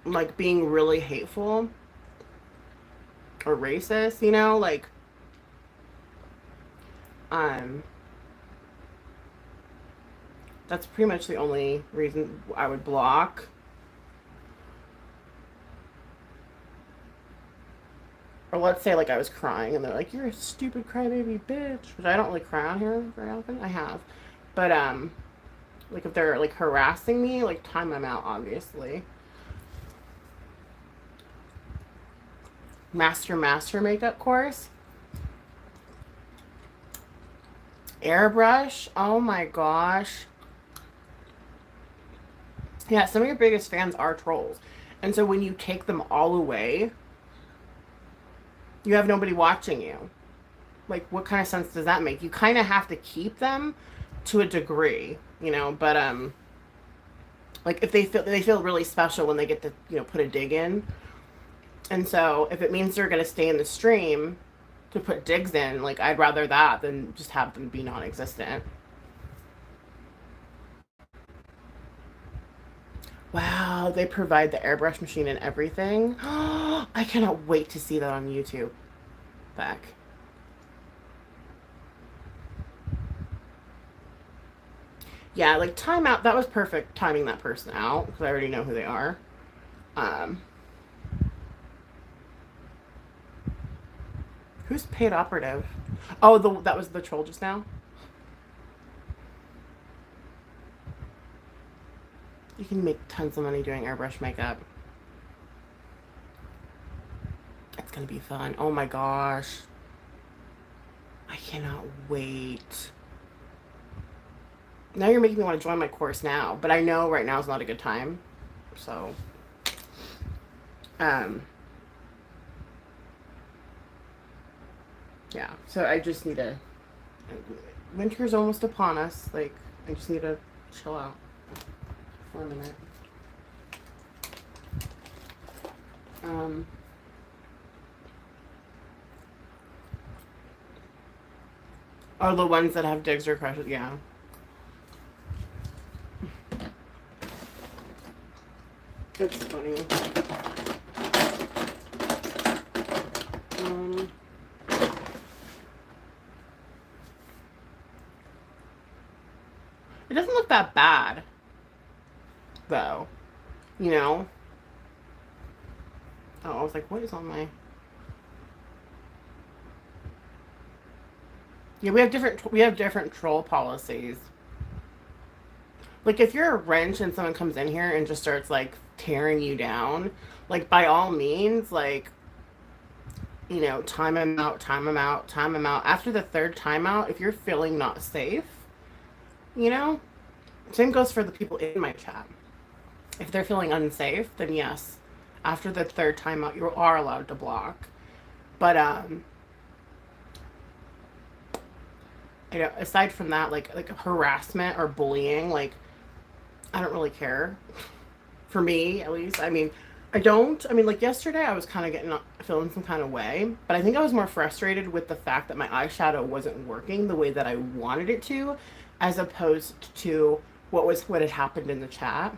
like being really hateful or racist, you know, like um that's pretty much the only reason I would block. Or let's say like I was crying and they're like, "You're a stupid crybaby bitch," which I don't really cry on here very often. I have, but like if they're like harassing me, like time them out, obviously. Master makeup course. Airbrush. Oh my gosh. Yeah, some of your biggest fans are trolls. And so when you take them all away, you have nobody watching you. Like, what kind of sense does that make? You kind of have to keep them to a degree, you know, but like if they feel really special when they get to, you know, put a dig in. And so if it means they're going to stay in the stream to put digs in, like I'd rather that than just have them be non-existent. Wow, they provide the airbrush machine and everything. I cannot wait to see that on YouTube. Back. Yeah, like timeout. That was perfect timing that person out because I already know who they are. Um, who's paid operative? Oh, that was the troll just now. You can make tons of money doing airbrush makeup. It's gonna be fun. Oh my gosh. I cannot wait. Now you're making me want to join my course now, but I know right now is not a good time. So, um, yeah. So I just need to. Winter's almost upon us. Like, I just need to chill out for a minute. Um, oh, the ones that have digs or crushes, yeah. It's funny. Um, it doesn't look that bad, though. You know? Oh, I was like, what is on my... Yeah, we have different troll policies. Like if you're a wrench and someone comes in here and just starts like tearing you down, like by all means, like, you know, time them out, time them out, time them out. After the third timeout, if you're feeling not safe, you know, same goes for the people in my chat. If they're feeling unsafe, then yes, after the third timeout, you are allowed to block. But you know, aside from that, like harassment or bullying, like I don't really care. For me, at least. I mean, I don't. I mean, like yesterday, I was kind of feeling some kind of way, but I think I was more frustrated with the fact that my eyeshadow wasn't working the way that I wanted it to, as opposed to what had happened in the chat.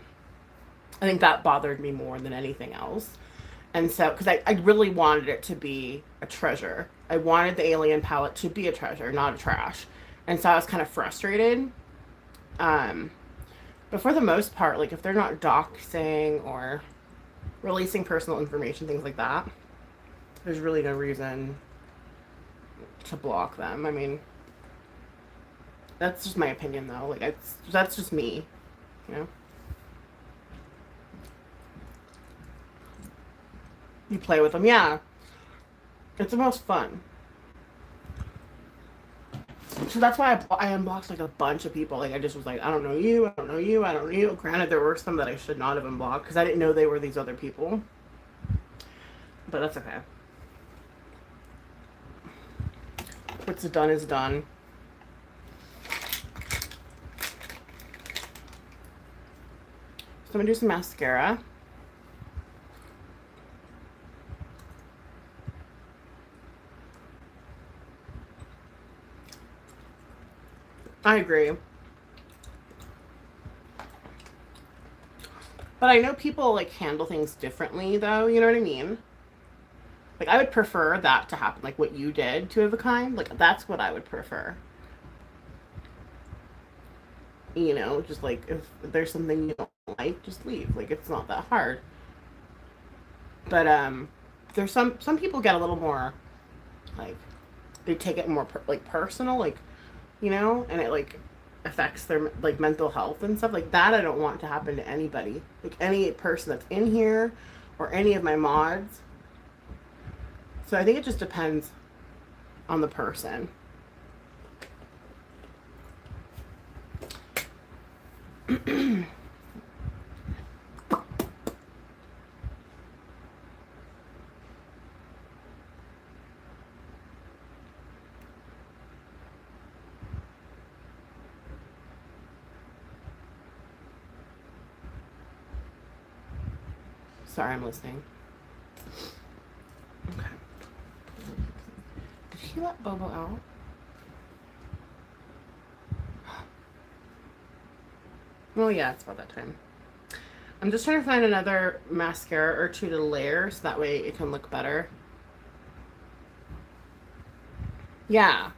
I think that bothered me more than anything else. And so, because I really wanted it to be a treasure. I wanted the alien palette to be a treasure, not a trash. And so I was kind of frustrated. Um, but for the most part, like if they're not doxing or releasing personal information, things like that, there's really no reason to block them. I mean, that's just my opinion, though. Like, that's just me, you know. You play with them, yeah. It's the most fun. So that's why I unblocked like a bunch of people. Like I just was like, I don't know you, I don't know you, I don't know you. Granted, there were some that I should not have unblocked because I didn't know they were these other people. But that's okay. What's done is done. So I'm gonna do some mascara. I agree. But But I know people like handle things differently though, you know what I mean? Like I would prefer that to happen, like what you did to the kind. Like that's what I would prefer. You know, just like if there's something you don't like, just leave. Like it's not that hard. But there's some people get a little more like they take it more like personal, like you know, and it like affects their like mental health and stuff like that. I don't want to happen to anybody, like any person that's in here or any of my mods. So I think it just depends on the person. Sorry, I'm listening. Okay. Did he let Bobo out? Oh yeah, it's about that time. I'm just trying to find another mascara or two to layer so that way it can look better. Yeah.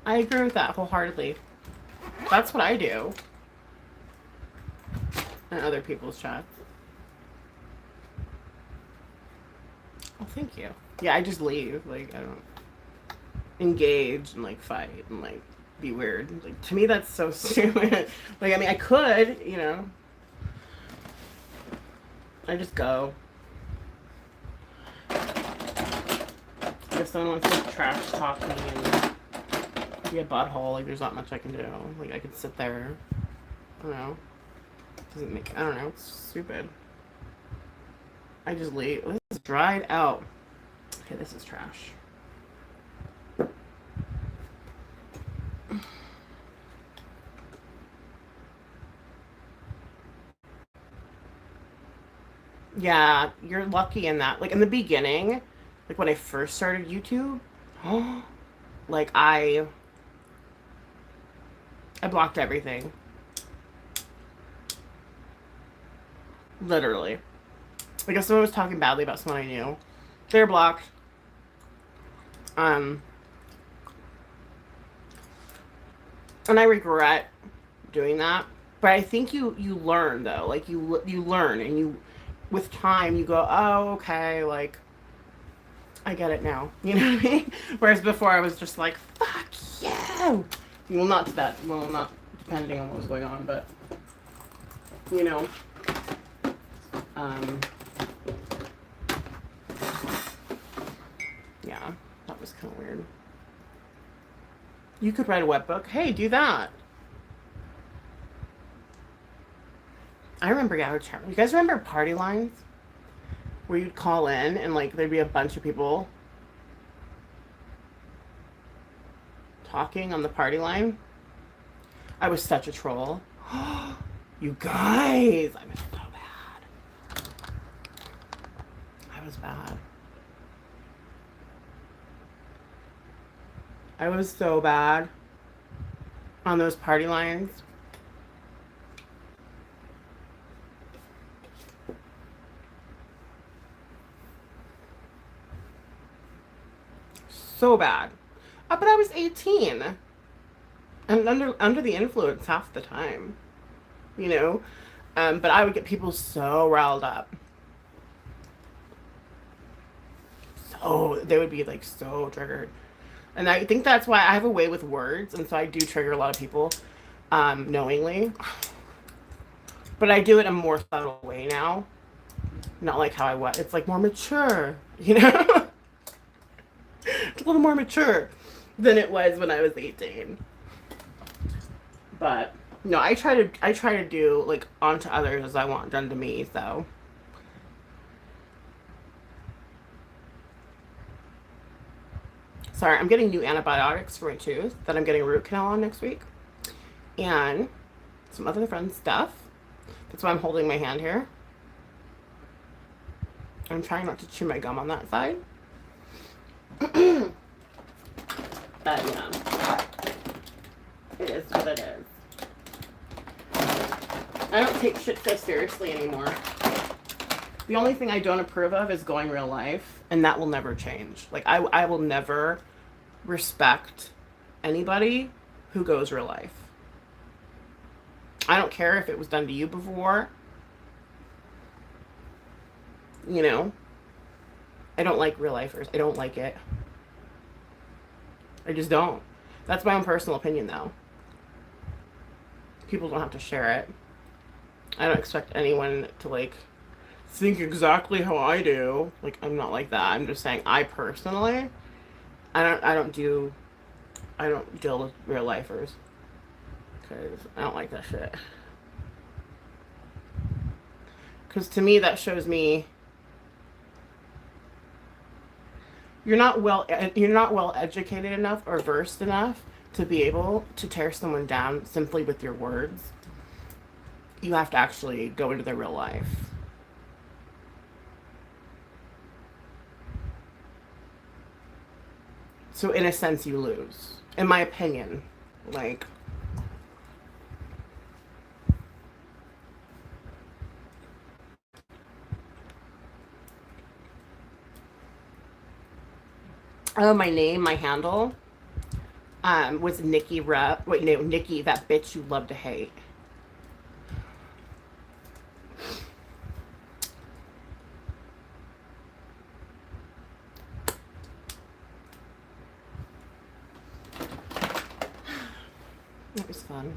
I agree with that wholeheartedly. That's what I do. And other people's chats. Oh, thank you. Yeah, I just leave. Like, I don't engage and, like, fight and, like, be weird. Like, to me, that's so stupid. Like, I mean, I could, you know. I just go. If someone wants to trash talk me and be a butthole, like, there's not much I can do. Like, I could sit there. I don't know. Doesn't make, I don't know. It's stupid. I just leave. This is dried out. Okay, this is trash. Yeah, you're lucky in that. Like in the beginning, like when I first started YouTube, like I blocked everything. Literally. Like if someone was talking badly about someone I knew, they're blocked. And I regret doing that. But I think you learn though. Like you learn and you with time you go, "Oh, okay, like I get it now." You know what I mean? Whereas before I was just like, "Fuck you." Well, not to that. Well, not depending on what was going on, but you know, yeah, that was kind of weird. You could write a web book. Hey, do that. I remember, yeah, you guys remember party lines? Where you'd call in and, like, there'd be a bunch of people talking on the party line? I was such a troll. You guys! I was so bad. I was bad. I was so bad on those party lines. So bad. But I was 18 and under the influence half the time, you know. But I would get people so riled up. So they would be like so triggered. And I think that's why I have a way with words, and so I do trigger a lot of people knowingly. But I do it in a more subtle way now. Not like how I was. It's like more mature, you know? It's a little more mature than it was when I was 18. But no, I try to do like onto others as I want done to me, so. Sorry, I'm getting new antibiotics for my tooth that I'm getting a root canal on next week. And some other fun stuff. That's why I'm holding my hand here. I'm trying not to chew my gum on that side. But yeah, it is what it is. I don't take shit so seriously anymore. The only thing I don't approve of is going real life, and that will never change. Like, I will never respect anybody who goes real life. I don't care if it was done to you before. You know, I don't like real lifers. I don't like it. I just don't. That's my own personal opinion, though. People don't have to share it. I don't expect anyone to, like, think exactly how I do. Like, I'm not like that. I'm just saying, I personally, I don't deal with real lifers. Because I don't like that shit. Because to me, that shows me you're not well educated enough or versed enough to be able to tear someone down simply with your words. You have to actually go into their real life. So in a sense, you lose, in my opinion. Like, oh, my name, my handle, was Nikki Rep. Wait, no, Nikki, that bitch you love to hate. It was fun.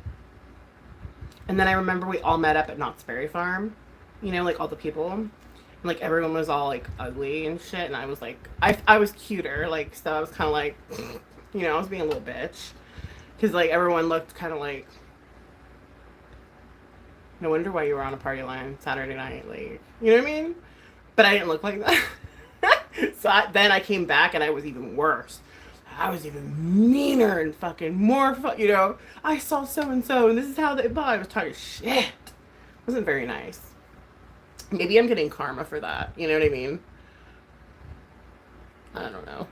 And then I remember we all met up at Knott's Berry Farm. You know, like all the people. And like everyone was all like ugly and shit. And I was like, I was cuter. Like, so I was kind of like, you know, I was being a little bitch. Because like everyone looked kind of like, no wonder why you were on a party line Saturday night. Like, you know what I mean? But I didn't look like that. So then I came back and I was even worse. I was even meaner and fucking more you know, I saw so and so and this is how they bought. I was talking shit. It wasn't very nice. Maybe I'm getting karma for that. You know what I mean? I don't know.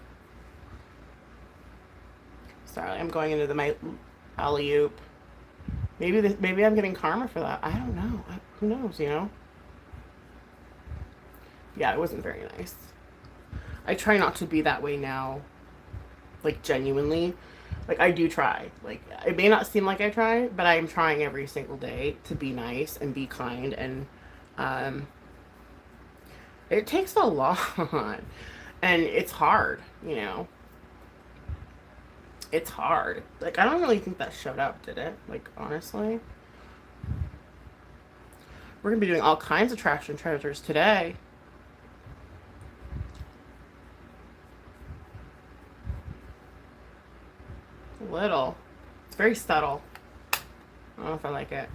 Sorry, I'm going into my alley-oop. Maybe I'm getting karma for that. I don't know. Who knows, you know? Yeah, it wasn't very nice. I try not to be that way now. Like, genuinely. Like, I do try. Like, it may not seem like I try, but I am trying every single day to be nice and be kind. And it takes a lot. And it's hard, you know? It's hard. Like, I don't really think that showed up, did it? Like, honestly. We're going to be doing all kinds of trash and treasures today. A little. It's very subtle. I don't know if I like it.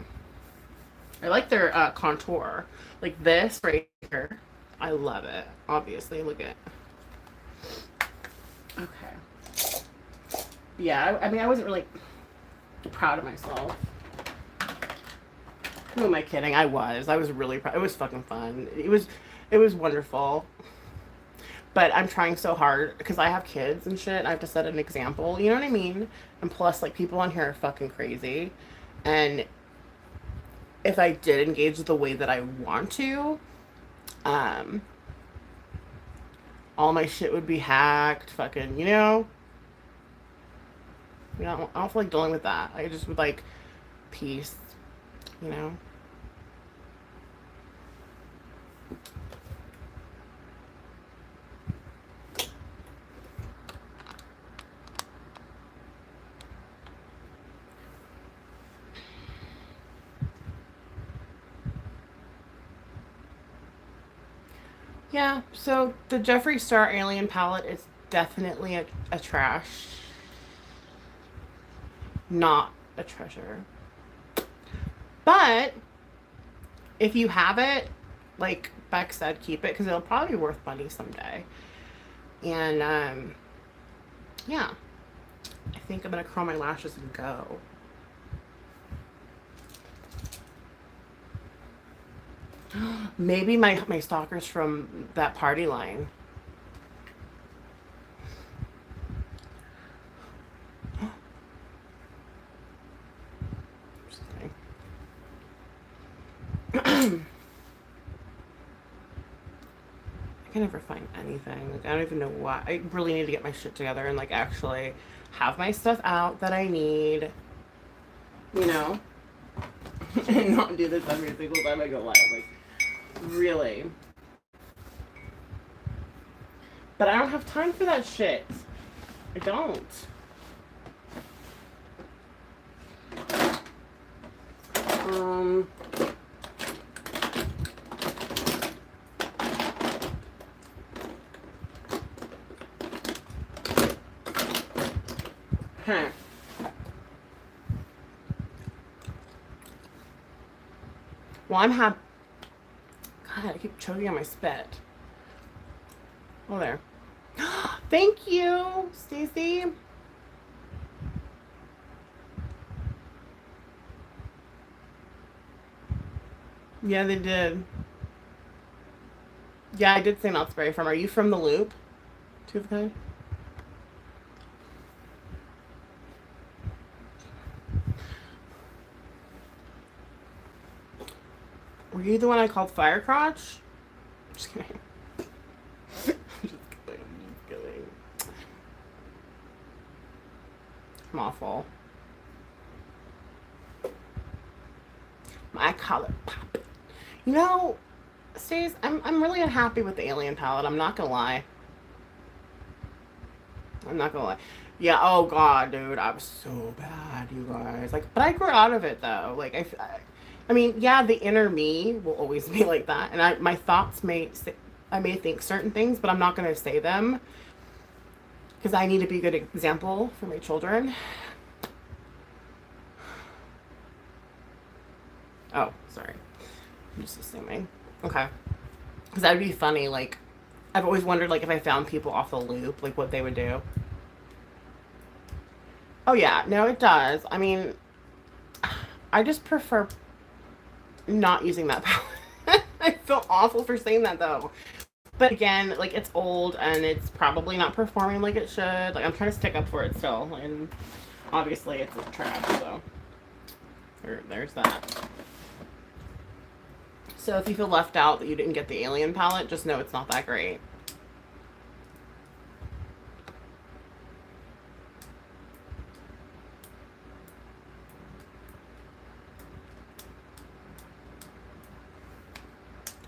I like their contour. Like this right here. I love it. Obviously, look at it. Okay. Yeah, I mean, I wasn't really proud of myself. Who am I kidding? I was really proud. It was fucking fun. It was wonderful. But I'm trying so hard because I have kids and shit. I have to set an example. You know what I mean? And plus, like, people on here are fucking crazy. And if I did engage the way that I want to, all my shit would be hacked. Fucking, you know? You know, I don't feel like dealing with that. I just would like peace, you know? Yeah, so the Jeffree Star Alien palette is definitely a trash, not a treasure. But if you have it, like Beck said, keep it because it'll probably be worth money someday. And yeah, I think I'm gonna curl my lashes and go. Maybe my stalkers from that party line. can never find anything. Like, I don't even know why. I really need to get my shit together and like actually have my stuff out that I need, you know, and not do this every single time I go live. Like, really. But I don't have time for that shit. I don't. Okay. Well, I'm happy. God, I keep choking on my spit. Oh, there. Thank you, Stacy. Yeah, they did. Yeah, I did say not spray from. Are you from the Loop? Two of the kind? Were you the one I called Fire Crotch? Just kidding. Just kidding. I'm awful. I call it pop. You know, Stace, I'm really unhappy with the alien palette. I'm not gonna lie. I'm not gonna lie. Yeah, oh god, dude, I was so bad, you guys. Like, but I grew out of it though. Like, I mean, yeah, the inner me will always be like that, and my thoughts I may think certain things, but I'm not gonna say them because I need to be a good example for my children. Oh, sorry. I'm just assuming. Okay. Because that would be funny. Like, I've always wondered, like, if I found people off the Loop, like, what they would do. Oh, yeah. No, it does. I mean, I just prefer not using that palette. I feel awful for saying that, though. But again, like, it's old, and it's probably not performing like it should. Like, I'm trying to stick up for it still. And obviously, it's a trap, so. There's that. So if you feel left out that you didn't get the alien palette, just know it's not that great.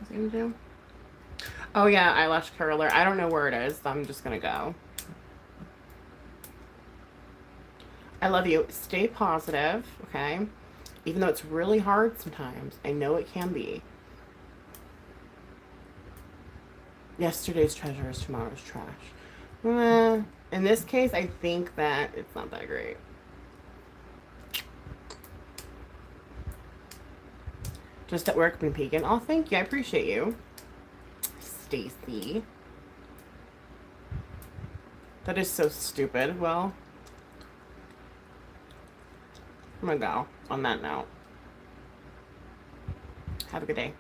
What's it gonna do? Oh yeah, eyelash curler. I don't know where it is, so I'm just gonna go. I love you. Stay positive, okay? Even though it's really hard sometimes. I know it can be. Yesterday's treasure is tomorrow's trash. In this case, I think that it's not that great. Just at work, been peeking. Oh, thank you. I appreciate you, Stacy. That is so stupid. Well, I'm gonna go on that note. Have a good day.